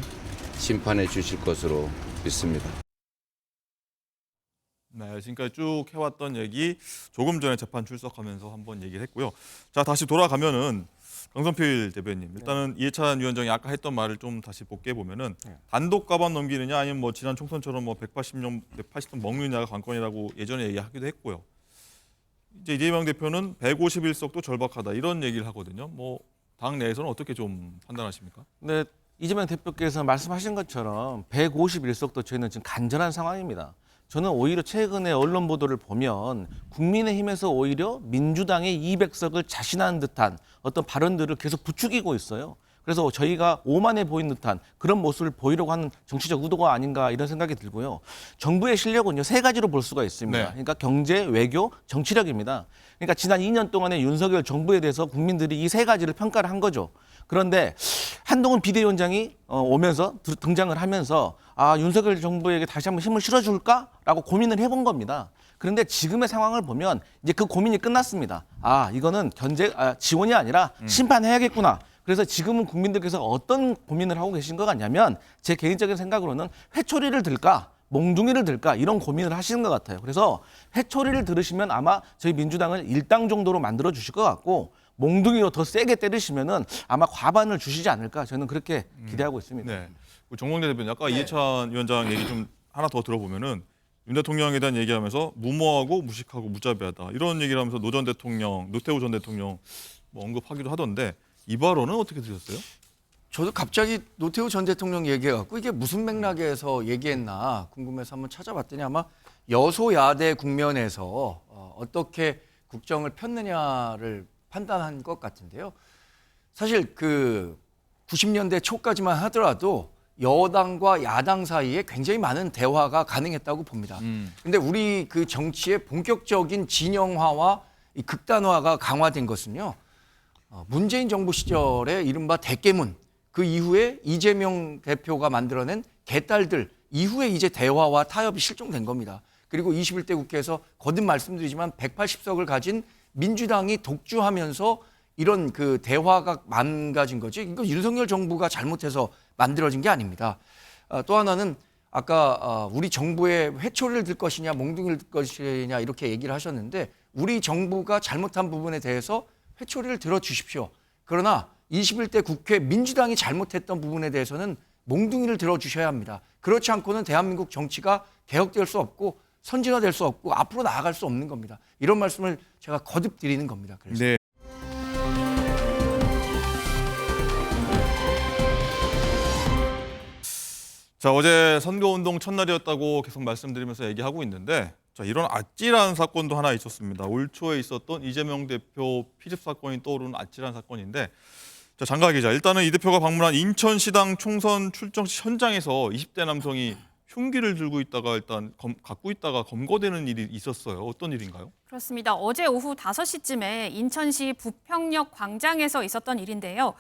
[SPEAKER 18] 심판해 주실 것으로 믿습니다.
[SPEAKER 1] 네, 지금까지 쭉 해왔던 얘기 조금 전에 재판 출석하면서 한번 얘기를 했고요. 자, 다시 돌아가면은 강성필 대변인, 일단은 이해찬 위원장이 아까 했던 말을 좀 다시 복귀해 보면은 단독 과반 넘기느냐 아니면 뭐 지난 총선처럼 뭐 180 ton 먹느냐가 관건이라고 예전에 얘기하기도 했고요. 이제 이재명 대표는 151석도 절박하다 이런 얘기를 하거든요. 뭐 당 내에서는 어떻게 좀 판단하십니까?
[SPEAKER 7] 네, 이재명 대표께서 말씀하신 것처럼 151석도 저희는 지금 간절한 상황입니다. 저는 오히려 최근에 언론 보도를 보면 국민의힘에서 오히려 민주당의 200석을 자신하는 듯한 어떤 발언들을 계속 부추기고 있어요. 그래서 저희가 오만해 보인 듯한 그런 모습을 보이려고 하는 정치적 의도가 아닌가 이런 생각이 들고요. 정부의 실력은요 3가지로 볼 수가 있습니다.
[SPEAKER 1] 네.
[SPEAKER 7] 그러니까 경제, 외교, 정치력입니다. 그러니까 지난 2년 동안의 윤석열 정부에 대해서 국민들이 이 3가지를 평가를 한 거죠. 그런데 한동훈 비대위원장이 오면서 등장을 하면서 윤석열 정부에게 다시 한번 힘을 실어줄까라고 고민을 해본 겁니다. 그런데 지금의 상황을 보면 이제 그 고민이 끝났습니다. 이거는 지원이 아니라 심판해야겠구나. 그래서 지금은 국민들께서 어떤 고민을 하고 계신 것 같냐면 제 개인적인 생각으로는 회초리를 들까 몽둥이를 들까 이런 고민을 하시는 것 같아요. 그래서 회초리를 들으시면 아마 저희 민주당을 일당 정도로 만들어 주실 것 같고 몽둥이로 더 세게 때리시면은 아마 과반을 주시지 않을까 저는 그렇게 기대하고 있습니다.
[SPEAKER 1] 네. 정몽래 대표님, 아까 이해찬 위원장 얘기 좀 하나 더 들어보면은 윤 대통령에 대한 얘기하면서 무모하고 무식하고 무자비하다 이런 얘기를 하면서 노태우 전 대통령 뭐 언급하기도 하던데 이 발언은 어떻게 들으셨어요?
[SPEAKER 2] 저도 갑자기 노태우 전 대통령 얘기해갖고 이게 무슨 맥락에서 얘기했나 궁금해서 한번 찾아봤더니 아마 여소야대 국면에서 어떻게 국정을 폈느냐를 판단한 것 같은데요. 사실 그 90년대 초까지만 하더라도 여당과 야당 사이에 굉장히 많은 대화가 가능했다고 봅니다. 근데 우리 그 정치의 본격적인 진영화와 이 극단화가 강화된 것은요. 문재인 정부 시절에 이른바 대깨문, 그 이후에 이재명 대표가 만들어낸 개딸들 이후에 이제 대화와 타협이 실종된 겁니다. 그리고 21대 국회에서 거듭 말씀드리지만 180석을 가진 민주당이 독주하면서 이런 그 대화가 망가진 거지. 이거 윤석열 정부가 잘못해서 만들어진 게 아닙니다. 또 하나는 아까 우리 정부에 회초리를 들 것이냐 몽둥이를 들 것이냐 이렇게 얘기를 하셨는데 우리 정부가 잘못한 부분에 대해서 회초리를 들어주십시오. 그러나 21대 국회 민주당이 잘못했던 부분에 대해서는 몽둥이를 들어주셔야 합니다. 그렇지 않고는 대한민국 정치가 개혁될 수 없고 선진화될 수 없고 앞으로 나아갈 수 없는 겁니다. 이런 말씀을 제가 거듭 드리는 겁니다. 그래서.
[SPEAKER 1] 네. 자, 어제 선거운동 첫날이었다고 계속 말씀드리면서 얘기하고 있는데 자, 이런 아찔한 사건도 하나 있었습니다. 올 초에 있었던 이재명 대표 피습 사건이 떠오르는 아찔한 사건인데 자, 장가 기자, 일단은 이 대표가 방문한 인천시당 총선 출정 현장에서 20대 남성이 흉기를 들고 있다가 갖고 있다가 검거되는 일이 있었어요. 어떤 일인가요?
[SPEAKER 19] 그렇습니다. 어제 오후 5시쯤에 인천시 부평역 광장에서 있었던 일인데요.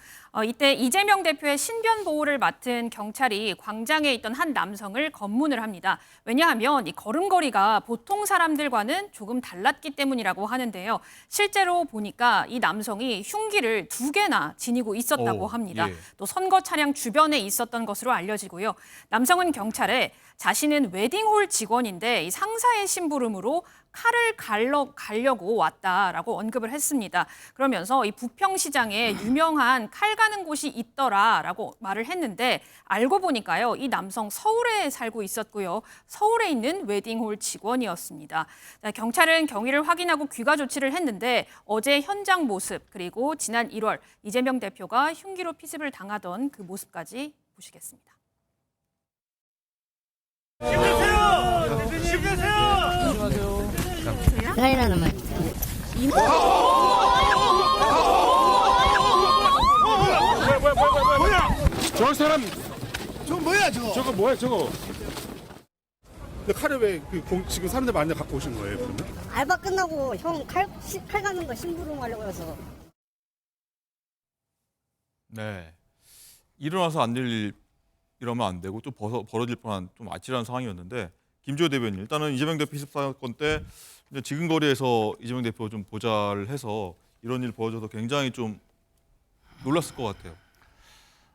[SPEAKER 19] 이때 이재명 대표의 신변 보호를 맡은 경찰이 광장에 있던 한 남성을 검문을 합니다. 왜냐하면 이 걸음걸이가 보통 사람들과는 조금 달랐기 때문이라고 하는데요. 실제로 보니까 이 남성이 흉기를 2개나 지니고 있었다고 합니다.
[SPEAKER 20] 예.
[SPEAKER 19] 또 선거 차량 주변에 있었던 것으로 알려지고요. 남성은 경찰에 자신은 웨딩홀 직원인데 이 상사의 심부름으로 칼을 가려고 왔다라고 언급을 했습니다. 그러면서 이 부평시장에 유명한 칼 가는 곳이 있더라라고 말을 했는데 알고 보니까요. 이 남성 서울에 살고 있었고요. 서울에 있는 웨딩홀 직원이었습니다. 경찰은 경위를 확인하고 귀가 조치를 했는데 어제 현장 모습 그리고 지난 1월 이재명 대표가 흉기로 피습을 당하던 그 모습까지 보시겠습니다.
[SPEAKER 20] 가이라는 말.
[SPEAKER 16] 뭐야? 저 사람 저거 뭐야 저거? 저거 뭐야 저거? 근데 칼을 왜 지금 사람들 많이 갖고 오신 거예요? 그러면?
[SPEAKER 20] 알바 끝나고 형 칼 가는 거 심부름하려고 해서.
[SPEAKER 1] 네. 일어나서 안 될 일 이러면 안 되고 또 벌어질 뻔한 좀 아찔한 상황이었는데 김주호 대변인 일단은 이재명 대표 피습 사건 때 이제 지근거리에서 이재명 대표 좀 보좌를 해서 이런 일 벌어져서 굉장히 좀 놀랐을 것 같아요.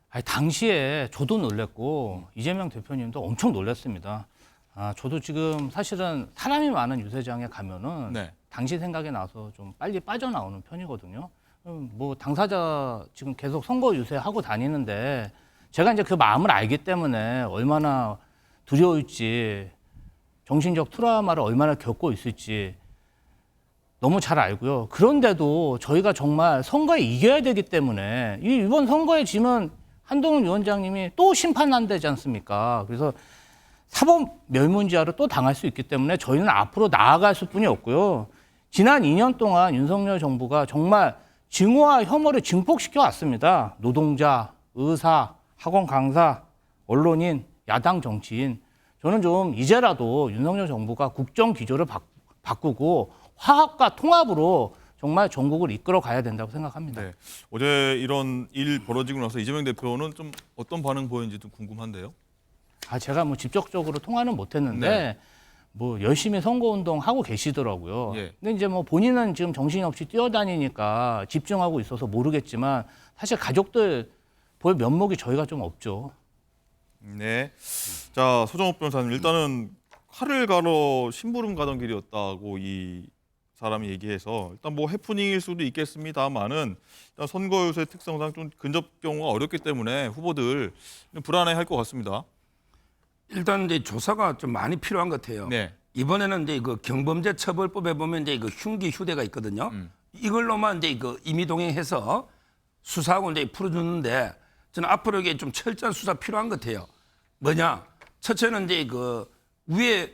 [SPEAKER 3] 아니, 당시에 저도 놀랐고 이재명 대표님도 엄청 놀랐습니다. 저도 지금 사실은 사람이 많은 유세장에 가면은
[SPEAKER 1] 네.
[SPEAKER 3] 당시 생각이 나서 좀 빨리 빠져나오는 편이거든요. 뭐 당사자 지금 계속 선거 유세하고 다니는데 제가 이제 그 마음을 알기 때문에 얼마나 두려울지 정신적 트라우마를 얼마나 겪고 있을지 너무 잘 알고요. 그런데도 저희가 정말 선거에 이겨야 되기 때문에 이번 선거에 지면 한동훈 위원장님이 또 심판한다지 않습니까? 그래서 사법 멸문지화를 또 당할 수 있기 때문에 저희는 앞으로 나아갈 수뿐이 없고요. 지난 2년 동안 윤석열 정부가 정말 증오와 혐오를 증폭시켜 왔습니다. 노동자, 의사, 학원 강사, 언론인, 야당 정치인. 저는 좀 이제라도 윤석열 정부가 국정 기조를 바꾸고 화합과 통합으로 정말 전국을 이끌어 가야 된다고 생각합니다.
[SPEAKER 1] 네. 어제 이런 일 벌어지고 나서 이재명 대표는 좀 어떤 반응 보였는지 좀 궁금한데요.
[SPEAKER 3] 제가 뭐 직접적으로 통화는 못했는데
[SPEAKER 1] 네.
[SPEAKER 3] 뭐 열심히 선거운동 하고 계시더라고요.
[SPEAKER 1] 예.
[SPEAKER 3] 근데 이제 뭐 본인은 지금 정신없이 뛰어다니니까 집중하고 있어서 모르겠지만 사실 가족들 볼 면목이 저희가 좀 없죠.
[SPEAKER 1] 네. 자, 소정욱 변호사님 일단은 칼을 가러 심부름 가던 길이었다고 이 사람이 얘기해서 일단 뭐 해프닝일 수도 있겠습니다만은 일단 선거 유세 특성상 좀 근접 경우가 어렵기 때문에 후보들 좀 불안해할 것 같습니다.
[SPEAKER 6] 일단 이제 조사가 좀 많이 필요한 것 같아요.
[SPEAKER 1] 네.
[SPEAKER 6] 이번에는 이제 그 경범죄 처벌법에 보면 이제 그 흉기 휴대가 있거든요. 이걸로만 이제 그 임의동행해서 수사하고 이제 풀어주는데 저는 앞으로 이게 좀 철저한 수사 필요한 것 같아요. 뭐냐? 첫째는 이제 그 위에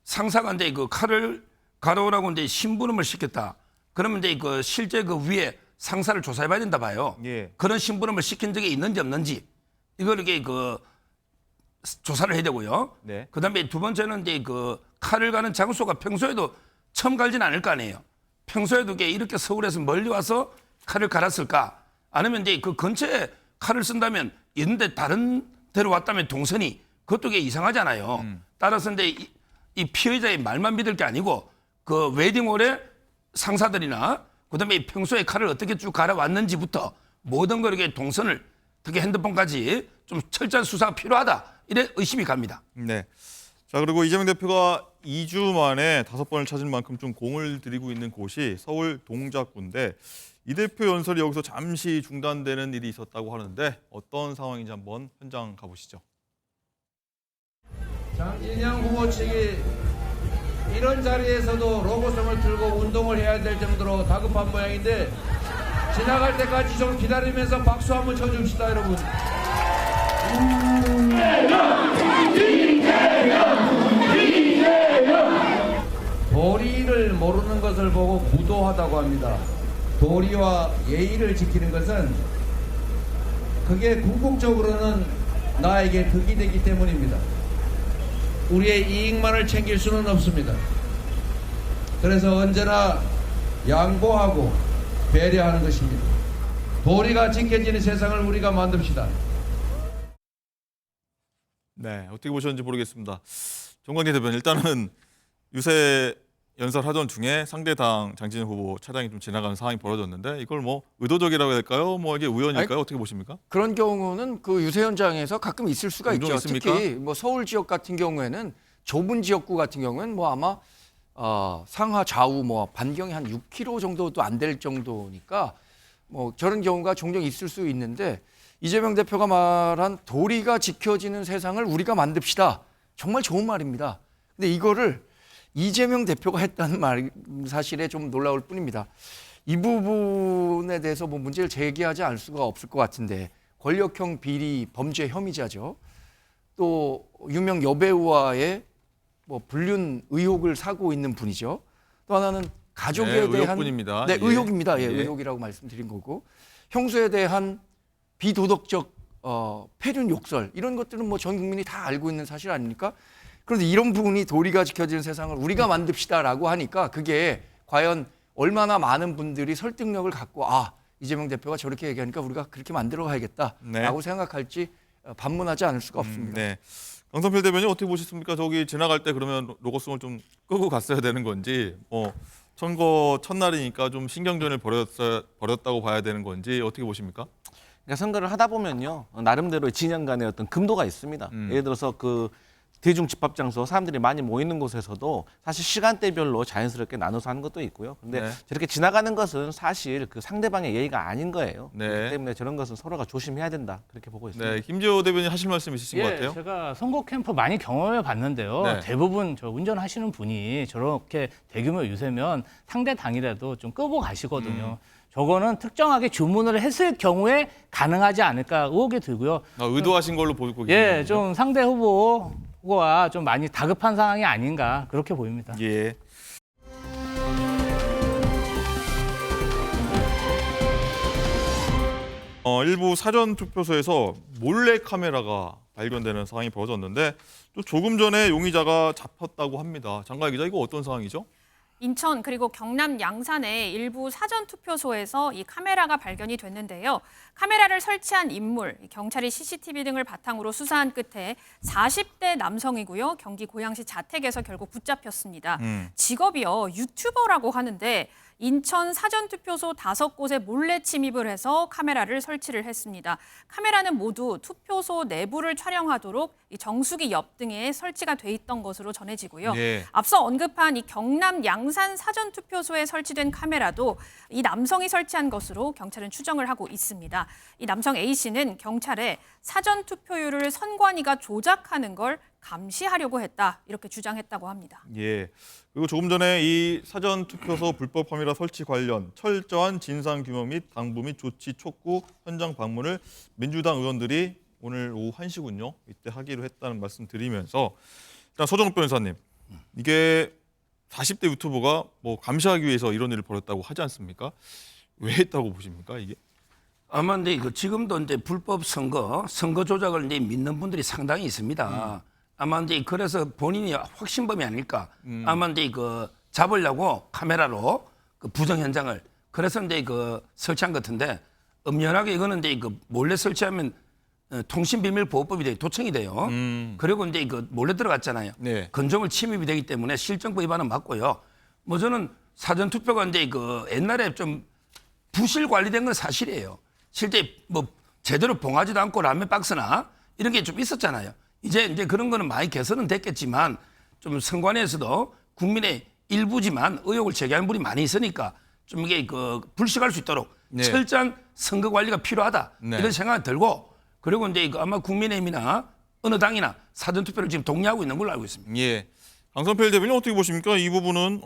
[SPEAKER 6] 상사가 이제 그 칼을 가져오라고 이제 심부름을 시켰다. 그러면 이제 그 실제 그 위에 상사를 조사해봐야 된다 봐요.
[SPEAKER 1] 예.
[SPEAKER 6] 그런 심부름을 시킨 적이 있는지 없는지 이걸 이게 그 조사를 해야 되고요.
[SPEAKER 1] 네.
[SPEAKER 6] 그다음에 두 번째는 이제 그 칼을 가는 장소가 평소에도 처음 갈지는 않을 거 아니에요. 평소에도 이렇게 서울에서 멀리 와서 칼을 갈았을까? 아니면 이제 그 근처에 칼을 쓴다면 있는데 다른 데로 왔다면 동선이 그것도 이상하잖아요. 따라서 이제 이 피해자의 말만 믿을 게 아니고 그 웨딩홀의 상사들이나 그다음에 평소에 칼을 어떻게 쭉 갈아왔는지부터 모든 걸 이렇게 동선을 특히 핸드폰까지 좀 철저한 수사가 필요하다. 이래 의심이 갑니다.
[SPEAKER 1] 네. 자, 그리고 이재명 대표가 2주 만에 5번을 찾은 만큼 좀 공을 들이고 있는 곳이 서울 동작구인데 이 대표 연설이 여기서 잠시 중단되는 일이 있었다고 하는데 어떤 상황인지 한번 현장 가보시죠.
[SPEAKER 21] 장진영 후보 측이 이런 자리에서도 로고송을 들고 운동을 해야 될 정도로 다급한 모양인데 지나갈 때까지 좀 기다리면서 박수 한번 쳐줍시다, 여러분. 도리를 모르는 것을 보고 무도하다고 합니다. 도리와 예의를 지키는 것은 그게 궁극적으로는 나에게 득이 되기 때문입니다. 우리의 이익만을 챙길 수는 없습니다. 그래서 언제나 양보하고 배려하는 것입니다. 도리가 지켜지는 세상을 우리가 만듭시다.
[SPEAKER 1] 네, 어떻게 보셨는지 모르겠습니다. 정광재 대변인 일단은 유세 연설하던 중에 상대 당 장진영 후보 차량이 좀 지나가는 상황이 벌어졌는데 이걸 뭐 의도적이라고 해야 할까요? 뭐 이게 우연일까요? 어떻게 보십니까?
[SPEAKER 2] 그런 경우는 그 유세 현장에서 가끔 있을 수가 있죠.
[SPEAKER 1] 있습니까?
[SPEAKER 2] 특히 뭐 서울 지역 같은 경우에는 좁은 지역구 같은 경우에는 뭐 아마 상하 좌우 뭐 반경이 한 6km 정도도 안 될 정도니까 뭐 저런 경우가 종종 있을 수 있는데 이재명 대표가 말한 도리가 지켜지는 세상을 우리가 만듭시다. 정말 좋은 말입니다. 근데 이거를 이재명 대표가 했다는 말 사실에 좀 놀라울 뿐입니다. 이 부분에 대해서 뭐 문제를 제기하지 않을 수가 없을 것 같은데 권력형 비리 범죄 혐의자죠. 또 유명 여배우와의 뭐 불륜 의혹을 사고 있는 분이죠. 또 하나는 가족에
[SPEAKER 1] 네,
[SPEAKER 2] 대한
[SPEAKER 1] 의혹뿐입니다.
[SPEAKER 2] 네,
[SPEAKER 1] 예.
[SPEAKER 2] 의혹입니다. 예,
[SPEAKER 1] 예.
[SPEAKER 2] 의혹이라고 말씀드린 거고 형수에 대한 비도덕적 폐륜 욕설 이런 것들은 뭐 전 국민이 다 알고 있는 사실 아닙니까? 그런데 이런 부분이 도리가 지켜지는 세상을 우리가 만듭시다라고 하니까 그게 과연 얼마나 많은 분들이 설득력을 갖고 이재명 대표가 저렇게 얘기하니까 우리가 그렇게 만들어 가야겠다라고 생각할지 반문하지 않을 수가 없습니다.
[SPEAKER 1] 네. 강성필 대변인 어떻게 보셨습니까? 저기 지나갈 때 그러면 로고송을 좀 끄고 갔어야 되는 건지, 선거 첫날이니까 좀 신경전을 벌였다고 봐야 되는 건지 어떻게 보십니까?
[SPEAKER 7] 그러니까 선거를 하다 보면요 나름대로 진영 간의 어떤 금도가 있습니다. 예를 들어서 그 대중 집합 장소 사람들이 많이 모이는 곳에서도 사실 시간대별로 자연스럽게 나눠서 하는 것도 있고요. 근데
[SPEAKER 1] 네.
[SPEAKER 7] 저렇게 지나가는 것은 사실 그 상대방의 예의가 아닌 거예요.
[SPEAKER 1] 네.
[SPEAKER 7] 그렇기 때문에 저런 것은 서로가 조심해야 된다 그렇게 보고 있습니다.
[SPEAKER 1] 네, 김재호 대변인 하실 말씀 있으신 것 같아요.
[SPEAKER 3] 제가 선거 캠프 많이 경험해 봤는데요.
[SPEAKER 1] 네.
[SPEAKER 3] 대부분 저 운전하시는 분이 저렇게 대규모 유세면 상대 당이라도 좀 끄고 가시거든요. 저거는 특정하게 주문을 했을 경우에 가능하지 않을까 의혹이 들고요.
[SPEAKER 1] 의도하신 걸로 보고 계시네요.
[SPEAKER 3] 예, 좀 상대 후보가 좀 많이 다급한 상황이 아닌가 그렇게 보입니다.
[SPEAKER 1] 예. 일부 사전 투표소에서 몰래 카메라가 발견되는 상황이 벌어졌는데 또 조금 전에 용의자가 잡혔다고 합니다. 장가희 기자, 이거 어떤 상황이죠?
[SPEAKER 19] 인천 그리고 경남 양산의 일부 사전투표소에서 이 카메라가 발견이 됐는데요. 카메라를 설치한 인물, 경찰이 CCTV 등을 바탕으로 수사한 끝에 40대 남성이고요. 경기 고양시 자택에서 결국 붙잡혔습니다. 직업이요, 유튜버라고 하는데 인천 사전투표소 5곳에 몰래 침입을 해서 카메라를 설치를 했습니다. 카메라는 모두 투표소 내부를 촬영하도록 이 정수기 옆 등에 설치가 돼 있던 것으로 전해지고요.
[SPEAKER 1] 네.
[SPEAKER 19] 앞서 언급한 이 경남 양산 사전투표소에 설치된 카메라도 이 남성이 설치한 것으로 경찰은 추정을 하고 있습니다. 이 남성 A씨는 경찰에 사전투표율을 선관위가 조작하는 걸 감시하려고 했다 이렇게 주장했다고 합니다.
[SPEAKER 1] 예. 그리고 조금 전에 이 사전 투표소 불법 카메라 설치 관련 철저한 진상 규명 및 당부 및 조치 촉구 현장 방문을 민주당 의원들이 오늘 오후 1시군요. 이때 하기로 했다는 말씀 드리면서 일단 서정욱 변호사님, 이게 40대 유튜버가 뭐 감시하기 위해서 이런 일을 벌였다고 하지 않습니까? 왜 했다고 보십니까, 이게?
[SPEAKER 6] 아마 근데 지금도 이제 불법 선거 조작을 이제 믿는 분들이 상당히 있습니다. 아마 이제 그래서 본인이 확신범이 아닐까. 아마 이제 잡으려고 카메라로 그 부정 현장을 그래서 이제 설치한 것 같은데 엄연하게 이거는 이제 몰래 설치하면 통신비밀보호법이 도청이 돼요. 그리고 이제 몰래 들어갔잖아요.
[SPEAKER 1] 네.
[SPEAKER 6] 건조물 침입이 되기 때문에 실정법 위반은 맞고요. 뭐 저는 사전 투표가 이제 옛날에 좀 부실 관리된 건 사실이에요. 실제 뭐 제대로 봉하지도 않고 라면 박스나 이런 게 좀 있었잖아요. 이제 그런 거는 많이 개선은 됐겠지만 좀 선관위에서도 국민의 일부지만 의혹을 제기하는 분이 많이 있으니까 좀 이게 불식할 수 있도록
[SPEAKER 1] 네.
[SPEAKER 6] 철저한 선거 관리가 필요하다
[SPEAKER 1] 네.
[SPEAKER 6] 이런 생각이 들고 그리고 이제 아마 국민의힘이나 어느 당이나 사전 투표를 지금 독려하고 있는 걸로 알고 있습니다.
[SPEAKER 1] 예. 강성필 대변인 어떻게 보십니까? 이 부분은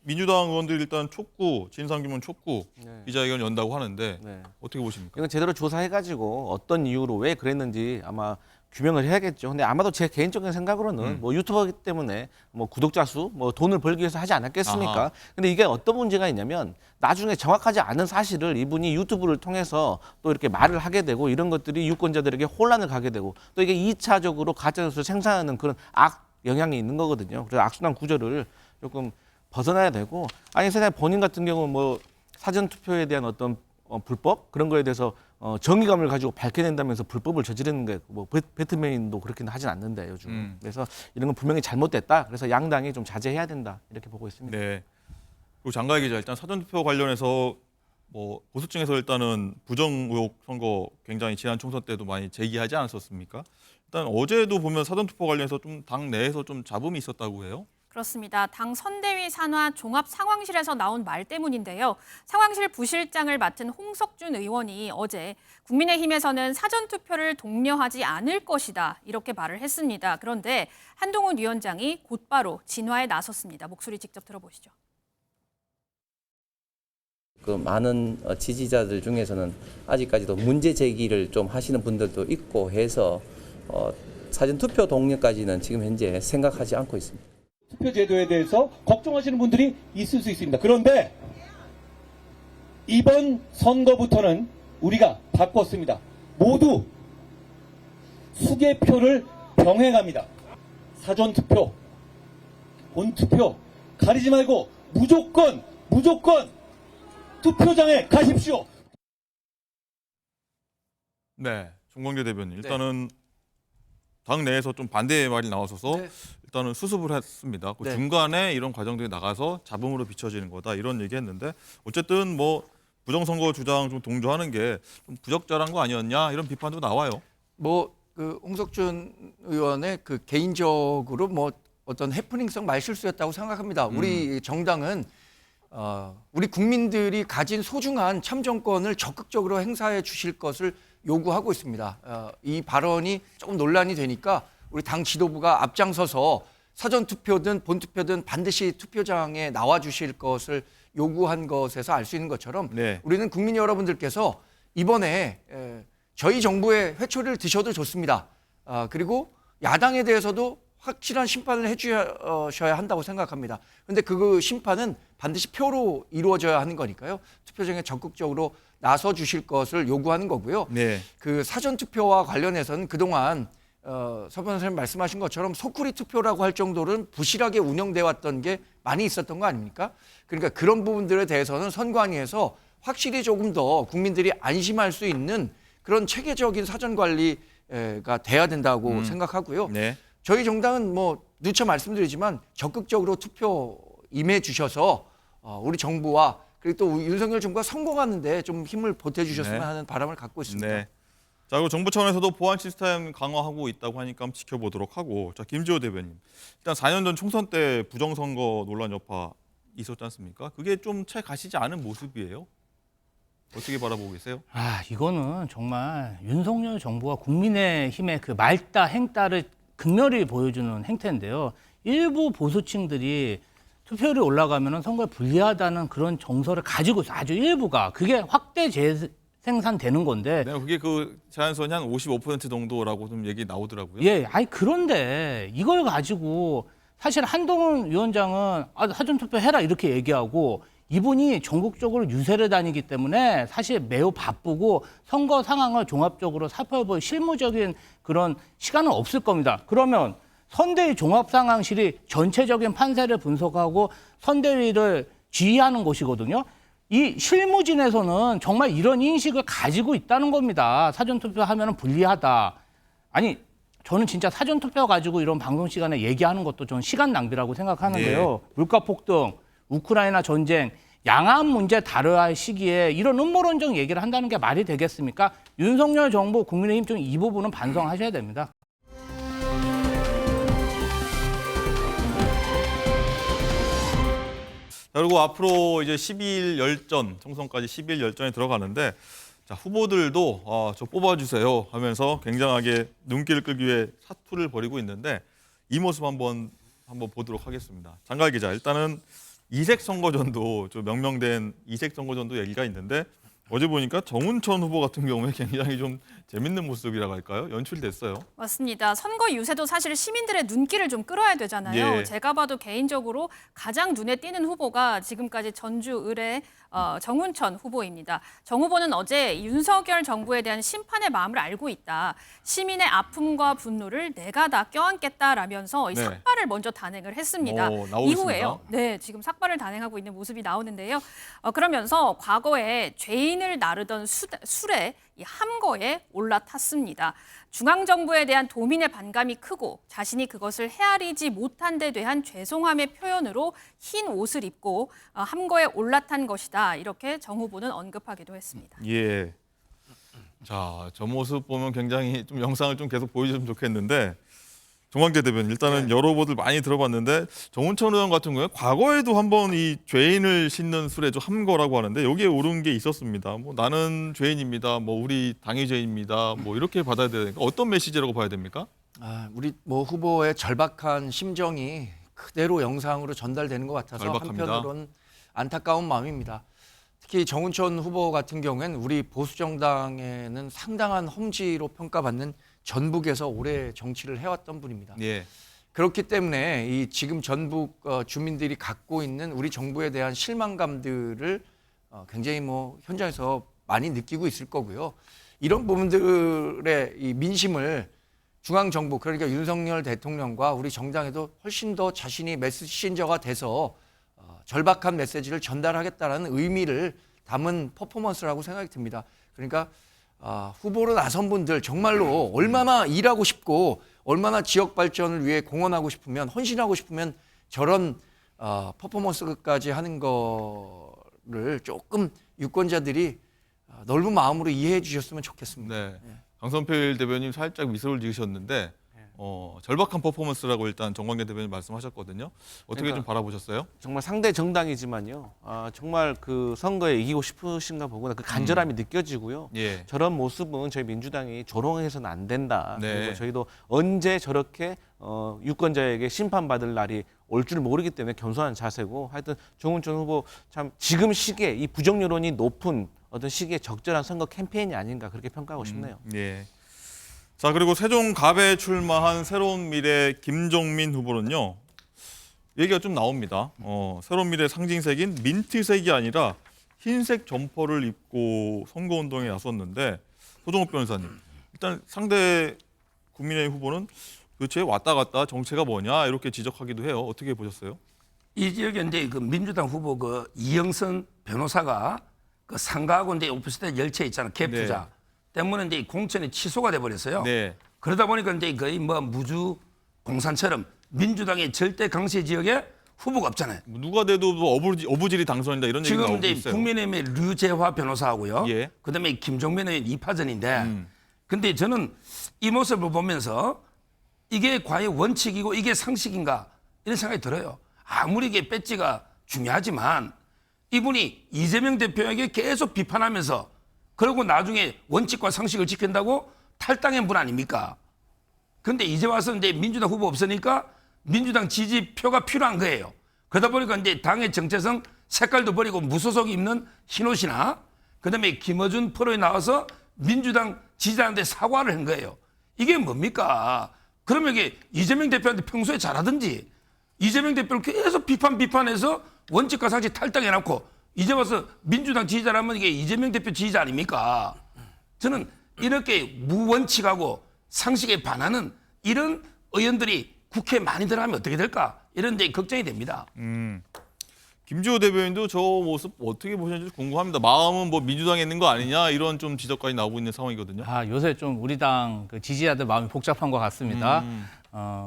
[SPEAKER 1] 민주당 의원들이 일단 촉구, 진상규명 촉구 기자회견 연다고 하는데 어떻게 보십니까?
[SPEAKER 7] 이건 제대로 조사해가지고 어떤 이유로 왜 그랬는지 아마 규명을 해야겠죠. 근데 아마도 제 개인적인 생각으로는 뭐 유튜버이기 때문에 뭐 구독자 수, 뭐 돈을 벌기 위해서 하지 않았겠습니까?
[SPEAKER 1] 아하.
[SPEAKER 7] 근데 이게 어떤 문제가 있냐면 나중에 정확하지 않은 사실을 이분이 유튜브를 통해서 또 이렇게 말을 하게 되고 이런 것들이 유권자들에게 혼란을 가게 되고 또 이게 2차적으로 가짜뉴스를 생산하는 그런 영향이 있는 거거든요. 그래서 악순환 구조를 조금 벗어나야 되고 아니 세상에 본인 같은 경우는 뭐 사전 투표에 대한 어떤 불법 그런 거에 대해서 정의감을 가지고 밝혀낸다면서 불법을 저지르는 게 뭐 배트맨도 그렇게는 하진 않는데 요즘. 그래서 이런 건 분명히 잘못됐다. 그래서 양당이 좀 자제해야 된다 이렇게 보고 있습니다.
[SPEAKER 1] 네. 그리고 장가희 기자, 일단 사전투표 관련해서 뭐 보수층에서 일단은 부정 의혹 선거 굉장히 지난 총선 때도 많이 제기하지 않았었습니까? 일단 어제도 보면 사전투표 관련해서 좀 당 내에서 좀 잡음이 있었다고 해요.
[SPEAKER 19] 그렇습니다. 당 선대위 산하 종합 상황실에서 나온 말 때문인데요. 상황실 부실장을 맡은 홍석준 의원이 어제 국민의힘에서는 사전투표를 독려하지 않을 것이다 이렇게 말을 했습니다. 그런데 한동훈 위원장이 곧바로 진화에 나섰습니다. 목소리 직접 들어보시죠.
[SPEAKER 9] 그 많은 지지자들 중에서는 아직까지도 문제 제기를 좀 하시는 분들도 있고 해서 사전투표 독려까지는 지금 현재 생각하지 않고 있습니다.
[SPEAKER 4] 투표 제도에 대해서 걱정하시는 분들이 있을 수 있습니다. 그런데 이번 선거부터는 우리가 바꿨습니다. 모두 수개표를 병행합니다. 사전투표, 본투표 가리지 말고 무조건 투표장에 가십시오.
[SPEAKER 1] 네, 송광재 대변인. 일단은 당 내에서 좀 반대의 말이 나와서서 일단은 수습을 했습니다. 그 중간에 이런 과정들이 나가서 잡음으로 비춰지는 거다 이런 얘기했는데 어쨌든 뭐 부정선거 주장 좀 동조하는 게 좀 부적절한 거 아니었냐 이런 비판도 나와요.
[SPEAKER 2] 뭐 그 홍석준 의원의 그 개인적으로 뭐 어떤 해프닝성 말실수였다고 생각합니다. 우리 정당은 우리 국민들이 가진 소중한 참정권을 적극적으로 행사해 주실 것을 요구하고 있습니다. 이 발언이 조금 논란이 되니까 우리 당 지도부가 앞장서서 사전투표든 본투표든 반드시 투표장에 나와 주실 것을 요구한 것에서 알 수 있는 것처럼 우리는 국민 여러분들께서 이번에 저희 정부의 회초리를 드셔도 좋습니다. 그리고 야당에 대해서도 확실한 심판을 해주셔야 한다고 생각합니다. 그런데 그 심판은 반드시 표로 이루어져야 하는 거니까요. 투표장에 적극적으로 나서 주실 것을 요구하는 거고요. 그 사전투표와 관련해서는 그동안 서 변호사님 말씀하신 것처럼 소쿠리 투표라고 할 정도로는 부실하게 운영돼 왔던 게 많이 있었던 거 아닙니까? 그러니까 그런 부분들에 대해서는 선관위에서 확실히 조금 더 국민들이 안심할 수 있는 그런 체계적인 사전관리가 돼야 된다고 생각하고요. 저희 정당은 뭐 누차 말씀드리지만 적극적으로 투표 임해 주셔서 우리 정부와 그리고 또 윤석열 정부가 성공하는데 좀 힘을 보태주셨으면 하는 바람을 갖고 있습니다.
[SPEAKER 1] 자, 그리고 정부 차원에서도 보안 시스템 강화하고 있다고 하니까 한번 지켜보도록 하고, 자, 김지호 대변인. 일단 4년 전 총선 때 부정선거 논란 여파 있었지 않습니까? 그게 좀 채 가시지 않은 모습이에요. 어떻게 바라보고 계세요?
[SPEAKER 3] 이거는 정말 윤석열 정부와 국민의힘의 그 말따 행따를 극렬히 보여주는 행태인데요. 일부 보수층들이 투표율이 올라가면 선거에 불리하다는 그런 정서를 가지고 있어요. 아주 일부가. 그게 확대 재생산되는 건데.
[SPEAKER 1] 네, 그게 그 제한선이 한 55% 정도라고 좀 얘기 나오더라고요.
[SPEAKER 3] 예, 그런데 이걸 가지고 사실 한동훈 위원장은 사전투표 해라 이렇게 얘기하고 이분이 전국적으로 유세를 다니기 때문에 사실 매우 바쁘고 선거 상황을 종합적으로 살펴볼 실무적인 그런 시간은 없을 겁니다. 그러면 선대위 종합상황실이 전체적인 판세를 분석하고 선대위를 지휘하는 곳이거든요. 이 실무진에서는 정말 이런 인식을 가지고 있다는 겁니다. 사전투표하면 불리하다. 아니, 저는 진짜 사전투표 가지고 이런 방송 시간에 얘기하는 것도 좀 시간 낭비라고 생각하는데요. 물가 폭등, 우크라이나 전쟁, 양안 문제 다뤄야 할 시기에 이런 음모론적 얘기를 한다는 게 말이 되겠습니까? 윤석열 정부, 국민의힘 좀 이 부분은 반성하셔야 됩니다.
[SPEAKER 1] 그리고 앞으로 이제 12일 열전, 총선까지 12일 열전에 들어가는데, 자, 후보들도 저 뽑아주세요 하면서 굉장하게 눈길을 끌기 위해 사투를 벌이고 있는데 이 모습 한번 보도록 하겠습니다. 장갈 기자, 일단은 이색 선거전도 좀 명명된 이색 선거전도 얘기가 있는데 어제 보니까 정운천 후보 같은 경우에 굉장히 좀 재밌는 모습이라고 할까요? 연출됐어요.
[SPEAKER 19] 맞습니다. 선거 유세도 사실 시민들의 눈길을 좀 끌어야 되잖아요.
[SPEAKER 1] 예.
[SPEAKER 19] 제가 봐도 개인적으로 가장 눈에 띄는 후보가 지금까지 전주 의뢰 정운천 후보입니다. 정 후보는 어제 윤석열 정부에 대한 심판의 마음을 알고 있다. 시민의 아픔과 분노를 내가 다 껴안겠다라면서 이 삭발을 먼저 단행을 했습니다. 이후에요. 네, 지금 삭발을 단행하고 있는 모습이 나오는데요. 그러면서 과거에 죄인을 나르던 술에 이 함거에 올라탔습니다. 중앙정부에 대한 도민의 반감이 크고 자신이 그것을 헤아리지 못한 데 대한 죄송함의 표현으로 흰 옷을 입고 함거에 올라탄 것이다. 이렇게 정 후보는 언급하기도 했습니다.
[SPEAKER 1] 예. 자, 저 모습 보면 굉장히 좀 영상을 좀 계속 보여주면 좋겠는데 정광재 대변인 일단은 여러 보들 많이 들어봤는데 정운천 의원 같은 경우에 과거에도 한번 이 죄인을 싣는 술에 좀 한 거라고 하는데 여기에 오른 게 있었습니다. 뭐 나는 죄인입니다. 뭐 우리 당이 죄인입니다. 뭐 이렇게 받아야 되니까 어떤 메시지라고 봐야 됩니까?
[SPEAKER 2] 우리 뭐 후보의 절박한 심정이 그대로 영상으로 전달되는 것 같아서
[SPEAKER 1] 절박합니다.
[SPEAKER 2] 한편으로는 안타까운 마음입니다. 특히 정운천 후보 같은 경우에는 우리 보수 정당에는 상당한 험지로 평가받는 전북에서 오래 정치를 해왔던 분입니다.
[SPEAKER 1] 예.
[SPEAKER 2] 그렇기 때문에 이 지금 전북 주민들이 갖고 있는 우리 정부에 대한 실망감들을 굉장히 뭐 현장에서 많이 느끼고 있을 거고요. 이런 부분들의 이 민심을 중앙정부 그러니까 윤석열 대통령과 우리 정당에도 훨씬 더 자신이 메시지가 돼서 절박한 메시지를 전달하겠다는 의미를 담은 퍼포먼스라고 생각이 듭니다. 그러니까 후보로 나선 분들 정말로 얼마나 일하고 싶고 얼마나 지역 발전을 위해 공헌하고 싶으면 헌신하고 싶으면 저런 퍼포먼스까지 하는 거를 조금 유권자들이 넓은 마음으로 이해해 주셨으면 좋겠습니다.
[SPEAKER 1] 네. 강선필 대변인 살짝 미소를 지으셨는데 절박한 퍼포먼스라고 일단 정광재 대변인 말씀하셨거든요. 어떻게
[SPEAKER 7] 그러니까
[SPEAKER 1] 좀 바라보셨어요?
[SPEAKER 7] 정말 상대 정당이지만요. 정말 그 선거에 이기고 싶으신가 보구나. 그 간절함이 느껴지고요.
[SPEAKER 1] 예.
[SPEAKER 7] 저런 모습은 저희 민주당이 조롱해서는 안 된다.
[SPEAKER 1] 네.
[SPEAKER 7] 그리고 저희도 언제 저렇게 유권자에게 심판받을 날이 올 줄 모르기 때문에 겸손한 자세고 하여튼 정운천 후보 참 지금 시기에 이 부정 여론이 높은 어떤 시기에 적절한 선거 캠페인이 아닌가 그렇게 평가하고 싶네요.
[SPEAKER 1] 예. 자, 그리고 세종갑에 출마한 새로운 미래 김종민 후보는요. 얘기가 좀 나옵니다. 새로운 미래 상징색인 민트색이 아니라 흰색 점퍼를 입고 선거운동에 나섰는데 소정욱 변호사님, 일단 상대 국민의힘 후보는 도대체 왔다 갔다 정체가 뭐냐 이렇게 지적하기도 해요. 어떻게 보셨어요?
[SPEAKER 6] 이 지역에 이제 그 민주당 후보 그 이영선 변호사가 그 상가하고 이제 오피스텔 열차 있잖아, 갭 투자. 때문에 이제 공천이 취소가 돼 버렸어요.
[SPEAKER 1] 네.
[SPEAKER 6] 그러다 보니까 이제 거의 뭐 무주 공산처럼 민주당의 절대 강세 지역에 후보가 없잖아요.
[SPEAKER 1] 누가 돼도 뭐 어부질이 당선이다 이런 얘기가 나오고
[SPEAKER 6] 지금 이제
[SPEAKER 1] 있어요.
[SPEAKER 6] 국민의힘의 류재화 변호사하고요.
[SPEAKER 1] 예.
[SPEAKER 6] 그다음에 김종민 의원 2파전인데 근데 저는 이 모습을 보면서 이게 과연 원칙이고 이게 상식인가 이런 생각이 들어요. 아무리 이게 배지가 중요하지만 이분이 이재명 대표에게 계속 비판하면서 그리고 나중에 원칙과 상식을 지킨다고 탈당한 분 아닙니까? 근데 이제 와서 이제 민주당 후보 없으니까 민주당 지지표가 필요한 거예요. 그러다 보니까 이제 당의 정체성 색깔도 버리고 무소속 입는 흰옷이나 그다음에 김어준 프로에 나와서 민주당 지지자한테 사과를 한 거예요. 이게 뭡니까? 그러면 이게 이재명 대표한테 평소에 잘하든지 이재명 대표를 계속 비판해서 원칙과 상식 탈당해놓고 이제 와서 민주당 지지자라면 이게 이재명 대표 지지자 아닙니까? 저는 이렇게 무원칙하고 상식에 반하는 이런 의원들이 국회에 많이 들어가면 어떻게 될까? 이런 데 걱정이 됩니다.
[SPEAKER 1] 김주호 대변인도 저 모습 어떻게 보셨는지 궁금합니다. 마음은 뭐 민주당에 있는 거 아니냐 이런 좀 지적까지 나오고 있는 상황이거든요.
[SPEAKER 3] 요새 좀 우리 당 그 지지자들 마음이 복잡한 것 같습니다.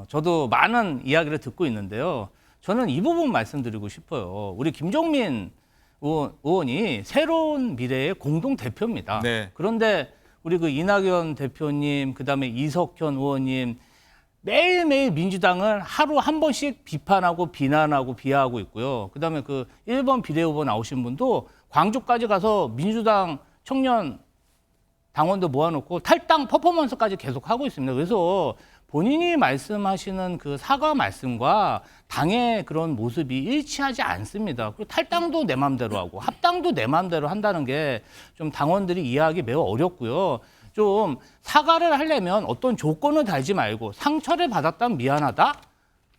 [SPEAKER 3] 저도 많은 이야기를 듣고 있는데요. 저는 이 부분 말씀드리고 싶어요. 우리 김종민 의원이 새로운 미래의 공동 대표입니다.
[SPEAKER 1] 네.
[SPEAKER 3] 그런데 우리 그 이낙연 대표님, 그다음에 이석현 의원님 매일매일 민주당을 하루 한 번씩 비판하고 비난하고 비하하고 있고요. 그다음에 그 1번 비례후보 나오신 분도 광주까지 가서 민주당 청년 당원도 모아놓고 탈당 퍼포먼스까지 계속 하고 있습니다. 그래서 본인이 말씀하시는 그 사과 말씀과 당의 그런 모습이 일치하지 않습니다. 그리고 탈당도 내 마음대로 하고 합당도 내 마음대로 한다는 게 좀 당원들이 이해하기 매우 어렵고요. 좀 사과를 하려면 어떤 조건을 달지 말고 상처를 받았다면 미안하다?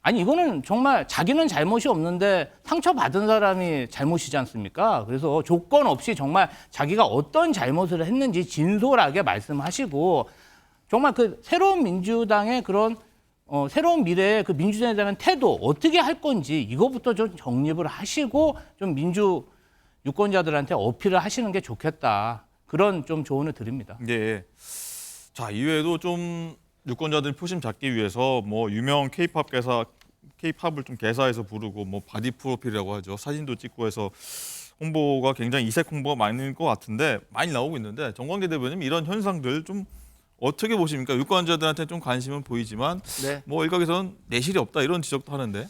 [SPEAKER 3] 아니 이거는 정말 자기는 잘못이 없는데 상처받은 사람이 잘못이지 않습니까? 그래서 조건 없이 정말 자기가 어떤 잘못을 했는지 진솔하게 말씀하시고 정말 그 새로운 민주당의 그런 새로운 미래의 그 민주당에 대한 태도 어떻게 할 건지 이거부터 좀 정립을 하시고 좀 민주 유권자들한테 어필을 하시는 게 좋겠다. 그런 좀 조언을 드립니다.
[SPEAKER 1] 예. 자, 이외에도 좀 유권자들 표심 잡기 위해서 뭐 유명 K-팝을 좀 개사해서 부르고 뭐 바디 프로필이라고 하죠. 사진도 찍고 해서 홍보가 굉장히 이색 홍보가 많은 것 같은데 많이 나오고 있는데 정광재 대변인 이런 현상들 좀 어떻게 보십니까? 유권자들한테 좀 관심은 보이지만
[SPEAKER 2] 네.
[SPEAKER 1] 뭐 일각에서는 내실이 없다 이런 지적도 하는데.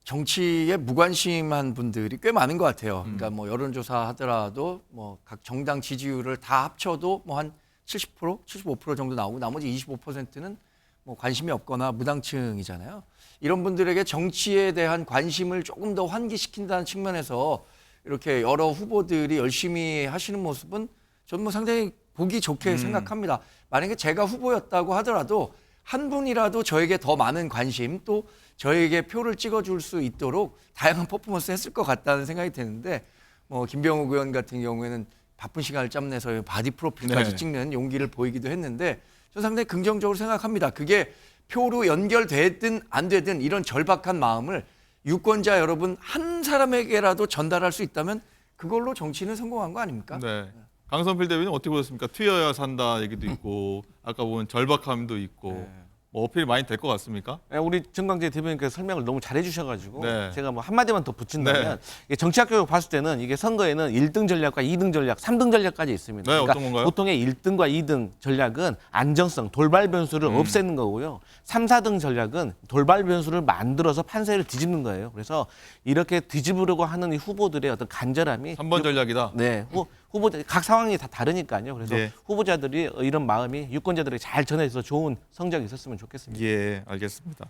[SPEAKER 2] 정치에 무관심한 분들이 꽤 많은 것 같아요. 그러니까 뭐 여론조사 하더라도 뭐 각 정당 지지율을 다 합쳐도 뭐 한 70%, 75% 정도 나오고 나머지 25%는 뭐 관심이 없거나 무당층이잖아요. 이런 분들에게 정치에 대한 관심을 조금 더 환기시킨다는 측면에서 이렇게 여러 후보들이 열심히 하시는 모습은 저는 뭐 상당히 보기 좋게 생각합니다. 만약에 제가 후보였다고 하더라도 한 분이라도 저에게 더 많은 관심 또 저에게 표를 찍어줄 수 있도록 다양한 퍼포먼스 했을 것 같다는 생각이 드는데 뭐 김병욱 의원 같은 경우에는 바쁜 시간을 짬내서 바디 프로필까지
[SPEAKER 1] 네.
[SPEAKER 2] 찍는 용기를 보이기도 했는데 저는 상당히 긍정적으로 생각합니다. 그게 표로 연결되든 안 되든 이런 절박한 마음을 유권자 여러분 한 사람에게라도 전달할 수 있다면 그걸로 정치는 성공한 거 아닙니까?
[SPEAKER 1] 네. 강선필 대변인 어떻게 보셨습니까? 튀어야 산다 얘기도 있고 아까 보면 절박함도 있고 뭐 어필이 많이 될 것 같습니까?
[SPEAKER 7] 네, 우리 정광재 대변인께서 설명을 너무 잘해 주셔가지고
[SPEAKER 1] 네.
[SPEAKER 7] 제가 뭐 한마디만 더 붙인다면 이게 정치학교로 봤을 때는 이게 선거에는 1등 전략과 2등 전략, 3등 전략까지 있습니다.
[SPEAKER 1] 네, 어떤 건가요?
[SPEAKER 7] 보통의 1등과 2등 전략은 안정성, 돌발 변수를 없애는 거고요. 3, 4등 전략은 돌발 변수를 만들어서 판세를 뒤집는 거예요. 그래서 이렇게 뒤집으려고 하는 이 후보들의 어떤 간절함이
[SPEAKER 1] 3번 전략이다.
[SPEAKER 7] 네, 후보자 각 상황이 다 다르니까요. 그래서
[SPEAKER 1] 네.
[SPEAKER 7] 후보자들이 이런 마음이 유권자들에게 잘 전해져서 좋은 성적이 있었으면 좋겠습니다.
[SPEAKER 1] 예, 알겠습니다.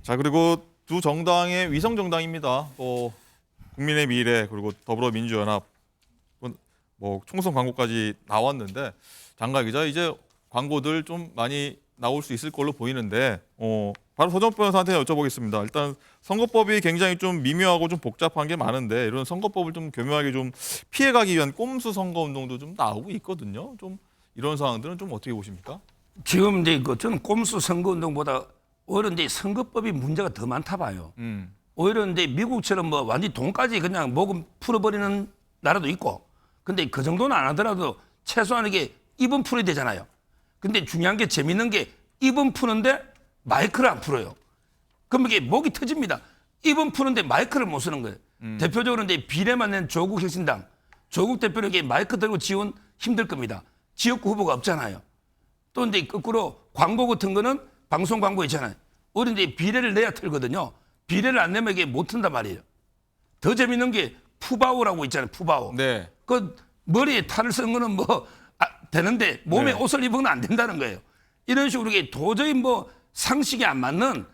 [SPEAKER 1] 자, 그리고 두 정당의 위성 정당입니다. 또 국민의 미래 그리고 더불어민주연합 뭐 총선 광고까지 나왔는데 장가 기자 이제 광고들 좀 많이 나올 수 있을 걸로 보이는데 바로 서정욱 변호사한테 여쭤보겠습니다. 일단 선거법이 굉장히 좀 미묘하고 좀 복잡한 게 많은데 이런 선거법을 좀 교묘하게 좀 피해가기 위한 꼼수 선거 운동도 좀 나오고 있거든요. 좀 이런 상황들은 좀 어떻게 보십니까?
[SPEAKER 6] 지금 이제 저는 꼼수 선거 운동보다 오히려 이제 선거법이 문제가 더 많다 봐요. 오히려 이제 미국처럼 뭐 완전 돈까지 그냥 모금 풀어버리는 나라도 있고, 근데 그 정도는 안 하더라도 최소한 이게 입은 풀어야 되잖아요. 근데 중요한 게 재밌는 게 입은 푸는데 마이크를 안 풀어요. 그럼 이게 목이 터집니다. 입은 푸는데 마이크를 못 쓰는 거예요. 대표적으로 이제 비례만 낸 조국 혁신당, 조국 대표에게 마이크 들고 지원 힘들 겁니다. 지역구 후보가 없잖아요. 또 이제 거꾸로 광고 같은 거는 방송 광고 있잖아요. 우리 이제 비례를 내야 틀거든요. 비례를 안 내면 이게 못 튼단 말이에요. 더 재밌는 게 푸바오라고 있잖아요. 푸바오.
[SPEAKER 1] 네.
[SPEAKER 6] 그 머리에 탈을 쓴 거는 뭐 되는데 몸에
[SPEAKER 1] 네.
[SPEAKER 6] 옷을 입으면 안 된다는 거예요. 이런 식으로 이게 도저히 뭐 상식이 안 맞는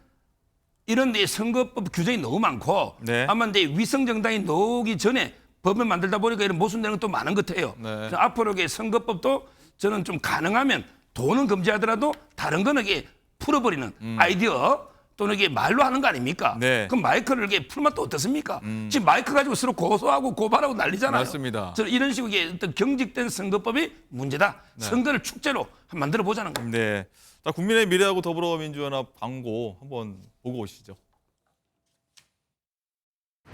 [SPEAKER 6] 이런 데 선거법 규정이 너무 많고
[SPEAKER 1] 네.
[SPEAKER 6] 아마 이제 위성 정당이 나오기 전에 법을 만들다 보니까 이런 모순되는 것도 많은 것 같아요.
[SPEAKER 1] 네.
[SPEAKER 6] 그래서 앞으로 이게 선거법도 저는 좀 가능하면 돈은 금지하더라도 다른 거는 이게 풀어버리는 아이디어 또는 이게 말로 하는 거 아닙니까?
[SPEAKER 1] 네.
[SPEAKER 6] 그럼 마이크를 이게 풀면 또 어떻습니까? 지금 마이크 가지고 서로 고소하고 고발하고 난리잖아요.
[SPEAKER 1] 맞습니다.
[SPEAKER 6] 저는 이런 식으로 이게 어떤 경직된 선거법이 문제다.
[SPEAKER 1] 네.
[SPEAKER 6] 선거를 축제로 만들어 보자는 겁니다.
[SPEAKER 1] 네. 자, 국민의 미래하고 더불어민주연합 광고 한번 보고 오시죠.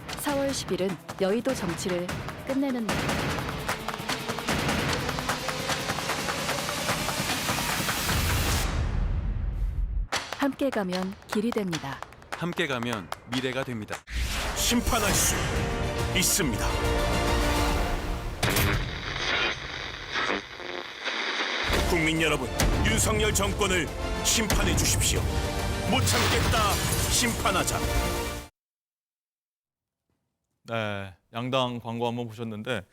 [SPEAKER 8] 4월 10일은 여의도 정치를 끝내는 날. 함께 가면 길이 됩니다.
[SPEAKER 22] 함께 가면 미래가 됩니다.
[SPEAKER 12] 심판할 수 있습니다. 국민 여러분, 윤석열 정권을 심판해 주십시오. 못 참겠다, 심판하자.
[SPEAKER 1] 네, 양당 광고 한번 보셨는데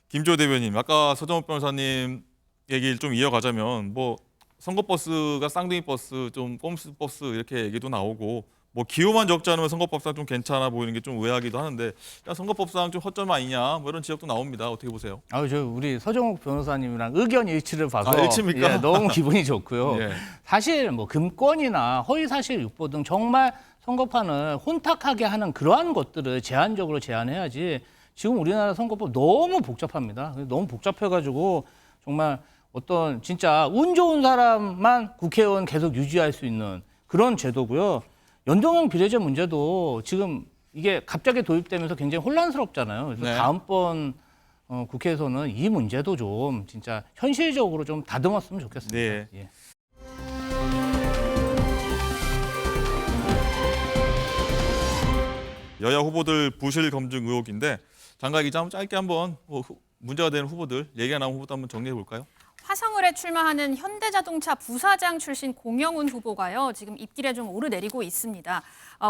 [SPEAKER 1] 김조 대변인, 아까 서정욱 변호사님 얘기를 좀 이어가자면 뭐 선거버스가 쌍둥이 버스, 좀 꼼수 버스 이렇게 얘기도 나오고 뭐 기호만 적지 않으면 선거법상 좀 괜찮아 보이는 게 좀 의아하기도 하는데 야, 선거법상 좀 허점 아니냐 뭐 이런 지적도 나옵니다. 어떻게 보세요?
[SPEAKER 3] 저 우리 서정욱 변호사님이랑 의견 일치를 봐서
[SPEAKER 1] 일치입니까?
[SPEAKER 3] 예, 너무 기분이 좋고요.
[SPEAKER 1] 예.
[SPEAKER 3] 사실 뭐 금권이나 허위사실 유포 등 정말 선거판을 혼탁하게 하는 그러한 것들을 제한적으로 제한해야지 지금 우리나라 선거법 너무 복잡합니다. 너무 복잡해가지고 정말 어떤 진짜 운 좋은 사람만 국회의원 계속 유지할 수 있는 그런 제도고요. 연동형 비례제 문제도 지금 이게 갑자기 도입되면서 굉장히 혼란스럽잖아요. 그래서
[SPEAKER 1] 네.
[SPEAKER 3] 다음번 국회에서는 이 문제도 좀 진짜 현실적으로 좀 다듬었으면 좋겠습니다.
[SPEAKER 1] 네.
[SPEAKER 3] 예.
[SPEAKER 1] 여야 후보들 부실 검증 의혹인데 장가 기자 한번 짧게 한번 문제가 되는 후보들, 얘기가 나온 후보도 한번 정리해 볼까요?
[SPEAKER 19] 화성을에 출마하는 현대자동차 부사장 출신 공영훈 후보가요, 지금 입길에 좀 오르내리고 있습니다.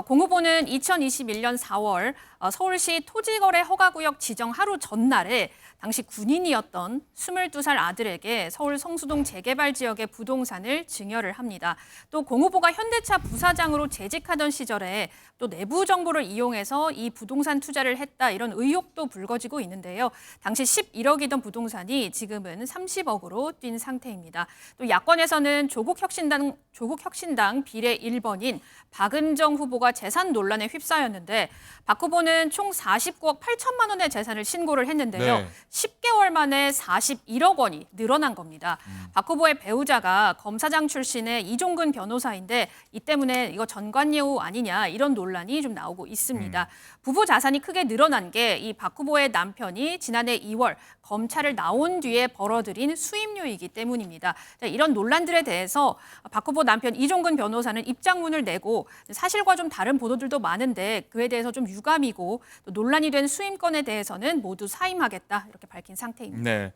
[SPEAKER 19] 공 후보는 2021년 4월 서울시 토지거래 허가구역 지정 하루 전날에 당시 군인이었던 22살 아들에게 서울 성수동 재개발 지역의 부동산을 증여를 합니다. 또 공 후보가 현대차 부사장으로 재직하던 시절에 또 내부 정보를 이용해서 이 부동산 투자를 했다, 이런 의혹도 불거지고 있는데요. 당시 11억이던 부동산이 지금은 30억으로 뛴 상태입니다. 또 야권에서는 조국혁신당 비례 1번인 박은정 후보가 재산 논란에 휩싸였는데 박 후보는 총 49억 8천만 원의 재산을 신고를 했는데요.
[SPEAKER 1] 네.
[SPEAKER 19] 10개월 만에 41억 원이 늘어난 겁니다. 박 후보의 배우자가 검사장 출신의 이종근 변호사인데 이 때문에 이거 전관예우 아니냐, 이런 논란이 좀 나오고 있습니다. 부부 자산이 크게 늘어난 게 이 박 후보의 남편이 지난해 2월 검찰을 나온 뒤에 벌어들인 수임료이기 때문입니다. 자, 이런 논란들에 대해서 박 후보 남편 이종근 변호사는 입장문을 내고 사실과 좀 다른 보도들도 많은데 그에 대해서 좀 유감이고 또 논란이 된 수임권에 대해서는 모두 사임하겠다, 이렇게 밝힌 상태입니다.
[SPEAKER 1] 네.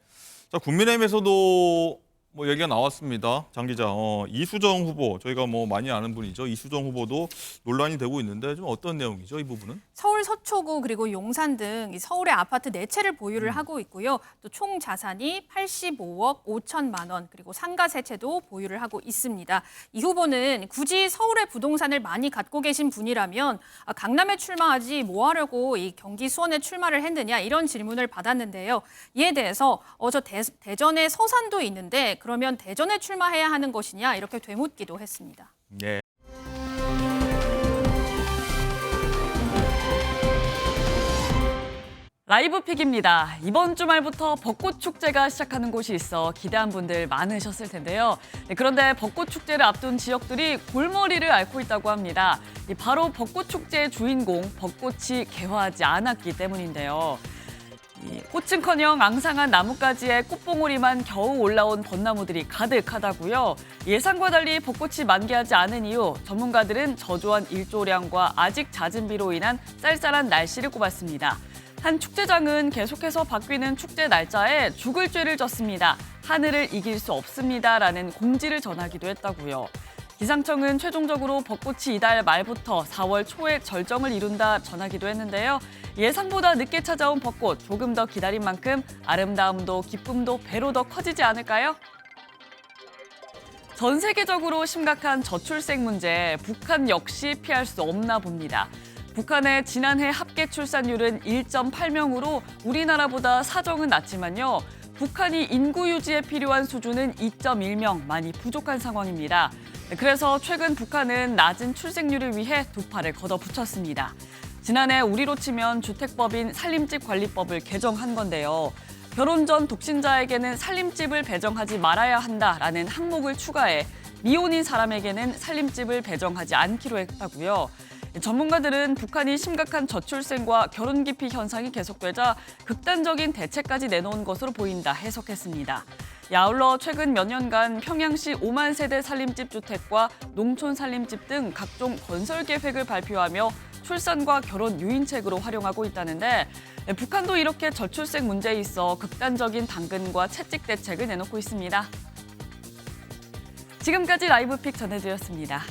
[SPEAKER 1] 자, 국민의힘에서도 뭐 얘기가 나왔습니다. 장 기자, 이수정 후보, 저희가 뭐 많이 아는 분이죠. 이수정 후보도 논란이 되고 있는데 좀 어떤 내용이죠, 이 부분은?
[SPEAKER 19] 서울 서초구 그리고 용산 등 이 서울의 아파트 4채를 보유를 하고 있고요. 또 총 자산이 85억 5천만 원, 그리고 상가 3채도 보유를 하고 있습니다. 이 후보는 굳이 서울의 부동산을 많이 갖고 계신 분이라면 강남에 출마하지 뭐 하려고 이 경기 수원에 출마를 했느냐, 이런 질문을 받았는데요. 이에 대해서 저 대전에 서산도 있는데 그러면 대전에 출마해야 하는 것이냐, 이렇게 되묻기도 했습니다.
[SPEAKER 1] 네.
[SPEAKER 10] 라이브 픽입니다. 이번 주말부터 벚꽃 축제가 시작하는 곳이 있어 기대한 분들 많으셨을 텐데요. 그런데 벚꽃 축제를 앞둔 지역들이 골머리를 앓고 있다고 합니다. 바로 벚꽃 축제의 주인공, 벚꽃이 개화하지 않았기 때문인데요. 꽃은커녕 앙상한 나뭇가지에 꽃봉오리만 겨우 올라온 벚나무들이 가득하다고요. 예상과 달리 벚꽃이 만개하지 않은 이유, 전문가들은 저조한 일조량과 아직 잦은 비로 인한 쌀쌀한 날씨를 꼽았습니다. 한 축제장은 계속해서 바뀌는 축제 날짜에 죽을 죄를 졌습니다. 하늘을 이길 수 없습니다라는 공지를 전하기도 했다고요. 기상청은 최종적으로 벚꽃이 이달 말부터 4월 초에 절정을 이룬다 전하기도 했는데요. 예상보다 늦게 찾아온 벚꽃, 조금 더 기다린 만큼 아름다움도 기쁨도 배로 더 커지지 않을까요? 전 세계적으로 심각한 저출생 문제, 북한 역시 피할 수 없나 봅니다. 북한의 지난해 합계 출산율은 1.8명으로 우리나라보다 사정은 낮지만요. 북한이 인구 유지에 필요한 수준은 2.1명, 많이 부족한 상황입니다. 그래서 최근 북한은 낮은 출생률을 위해 두 팔을 걷어붙였습니다. 지난해 우리로 치면 주택법인 살림집 관리법을 개정한 건데요. 결혼 전 독신자에게는 살림집을 배정하지 말아야 한다라는 항목을 추가해 미혼인 사람에게는 살림집을 배정하지 않기로 했다고요. 전문가들은 북한이 심각한 저출생과 결혼 기피 현상이 계속되자 극단적인 대책까지 내놓은 것으로 보인다 해석했습니다. 아울러 최근 몇 년간 평양시 5만 세대 살림집 주택과 농촌 살림집 등 각종 건설 계획을 발표하며 출산과 결혼 유인책으로 활용하고 있다는데 북한도 이렇게 저출생 문제에 있어 극단적인 당근과 채찍 대책을 내놓고 있습니다. 지금까지 라이브픽 전해드렸습니다.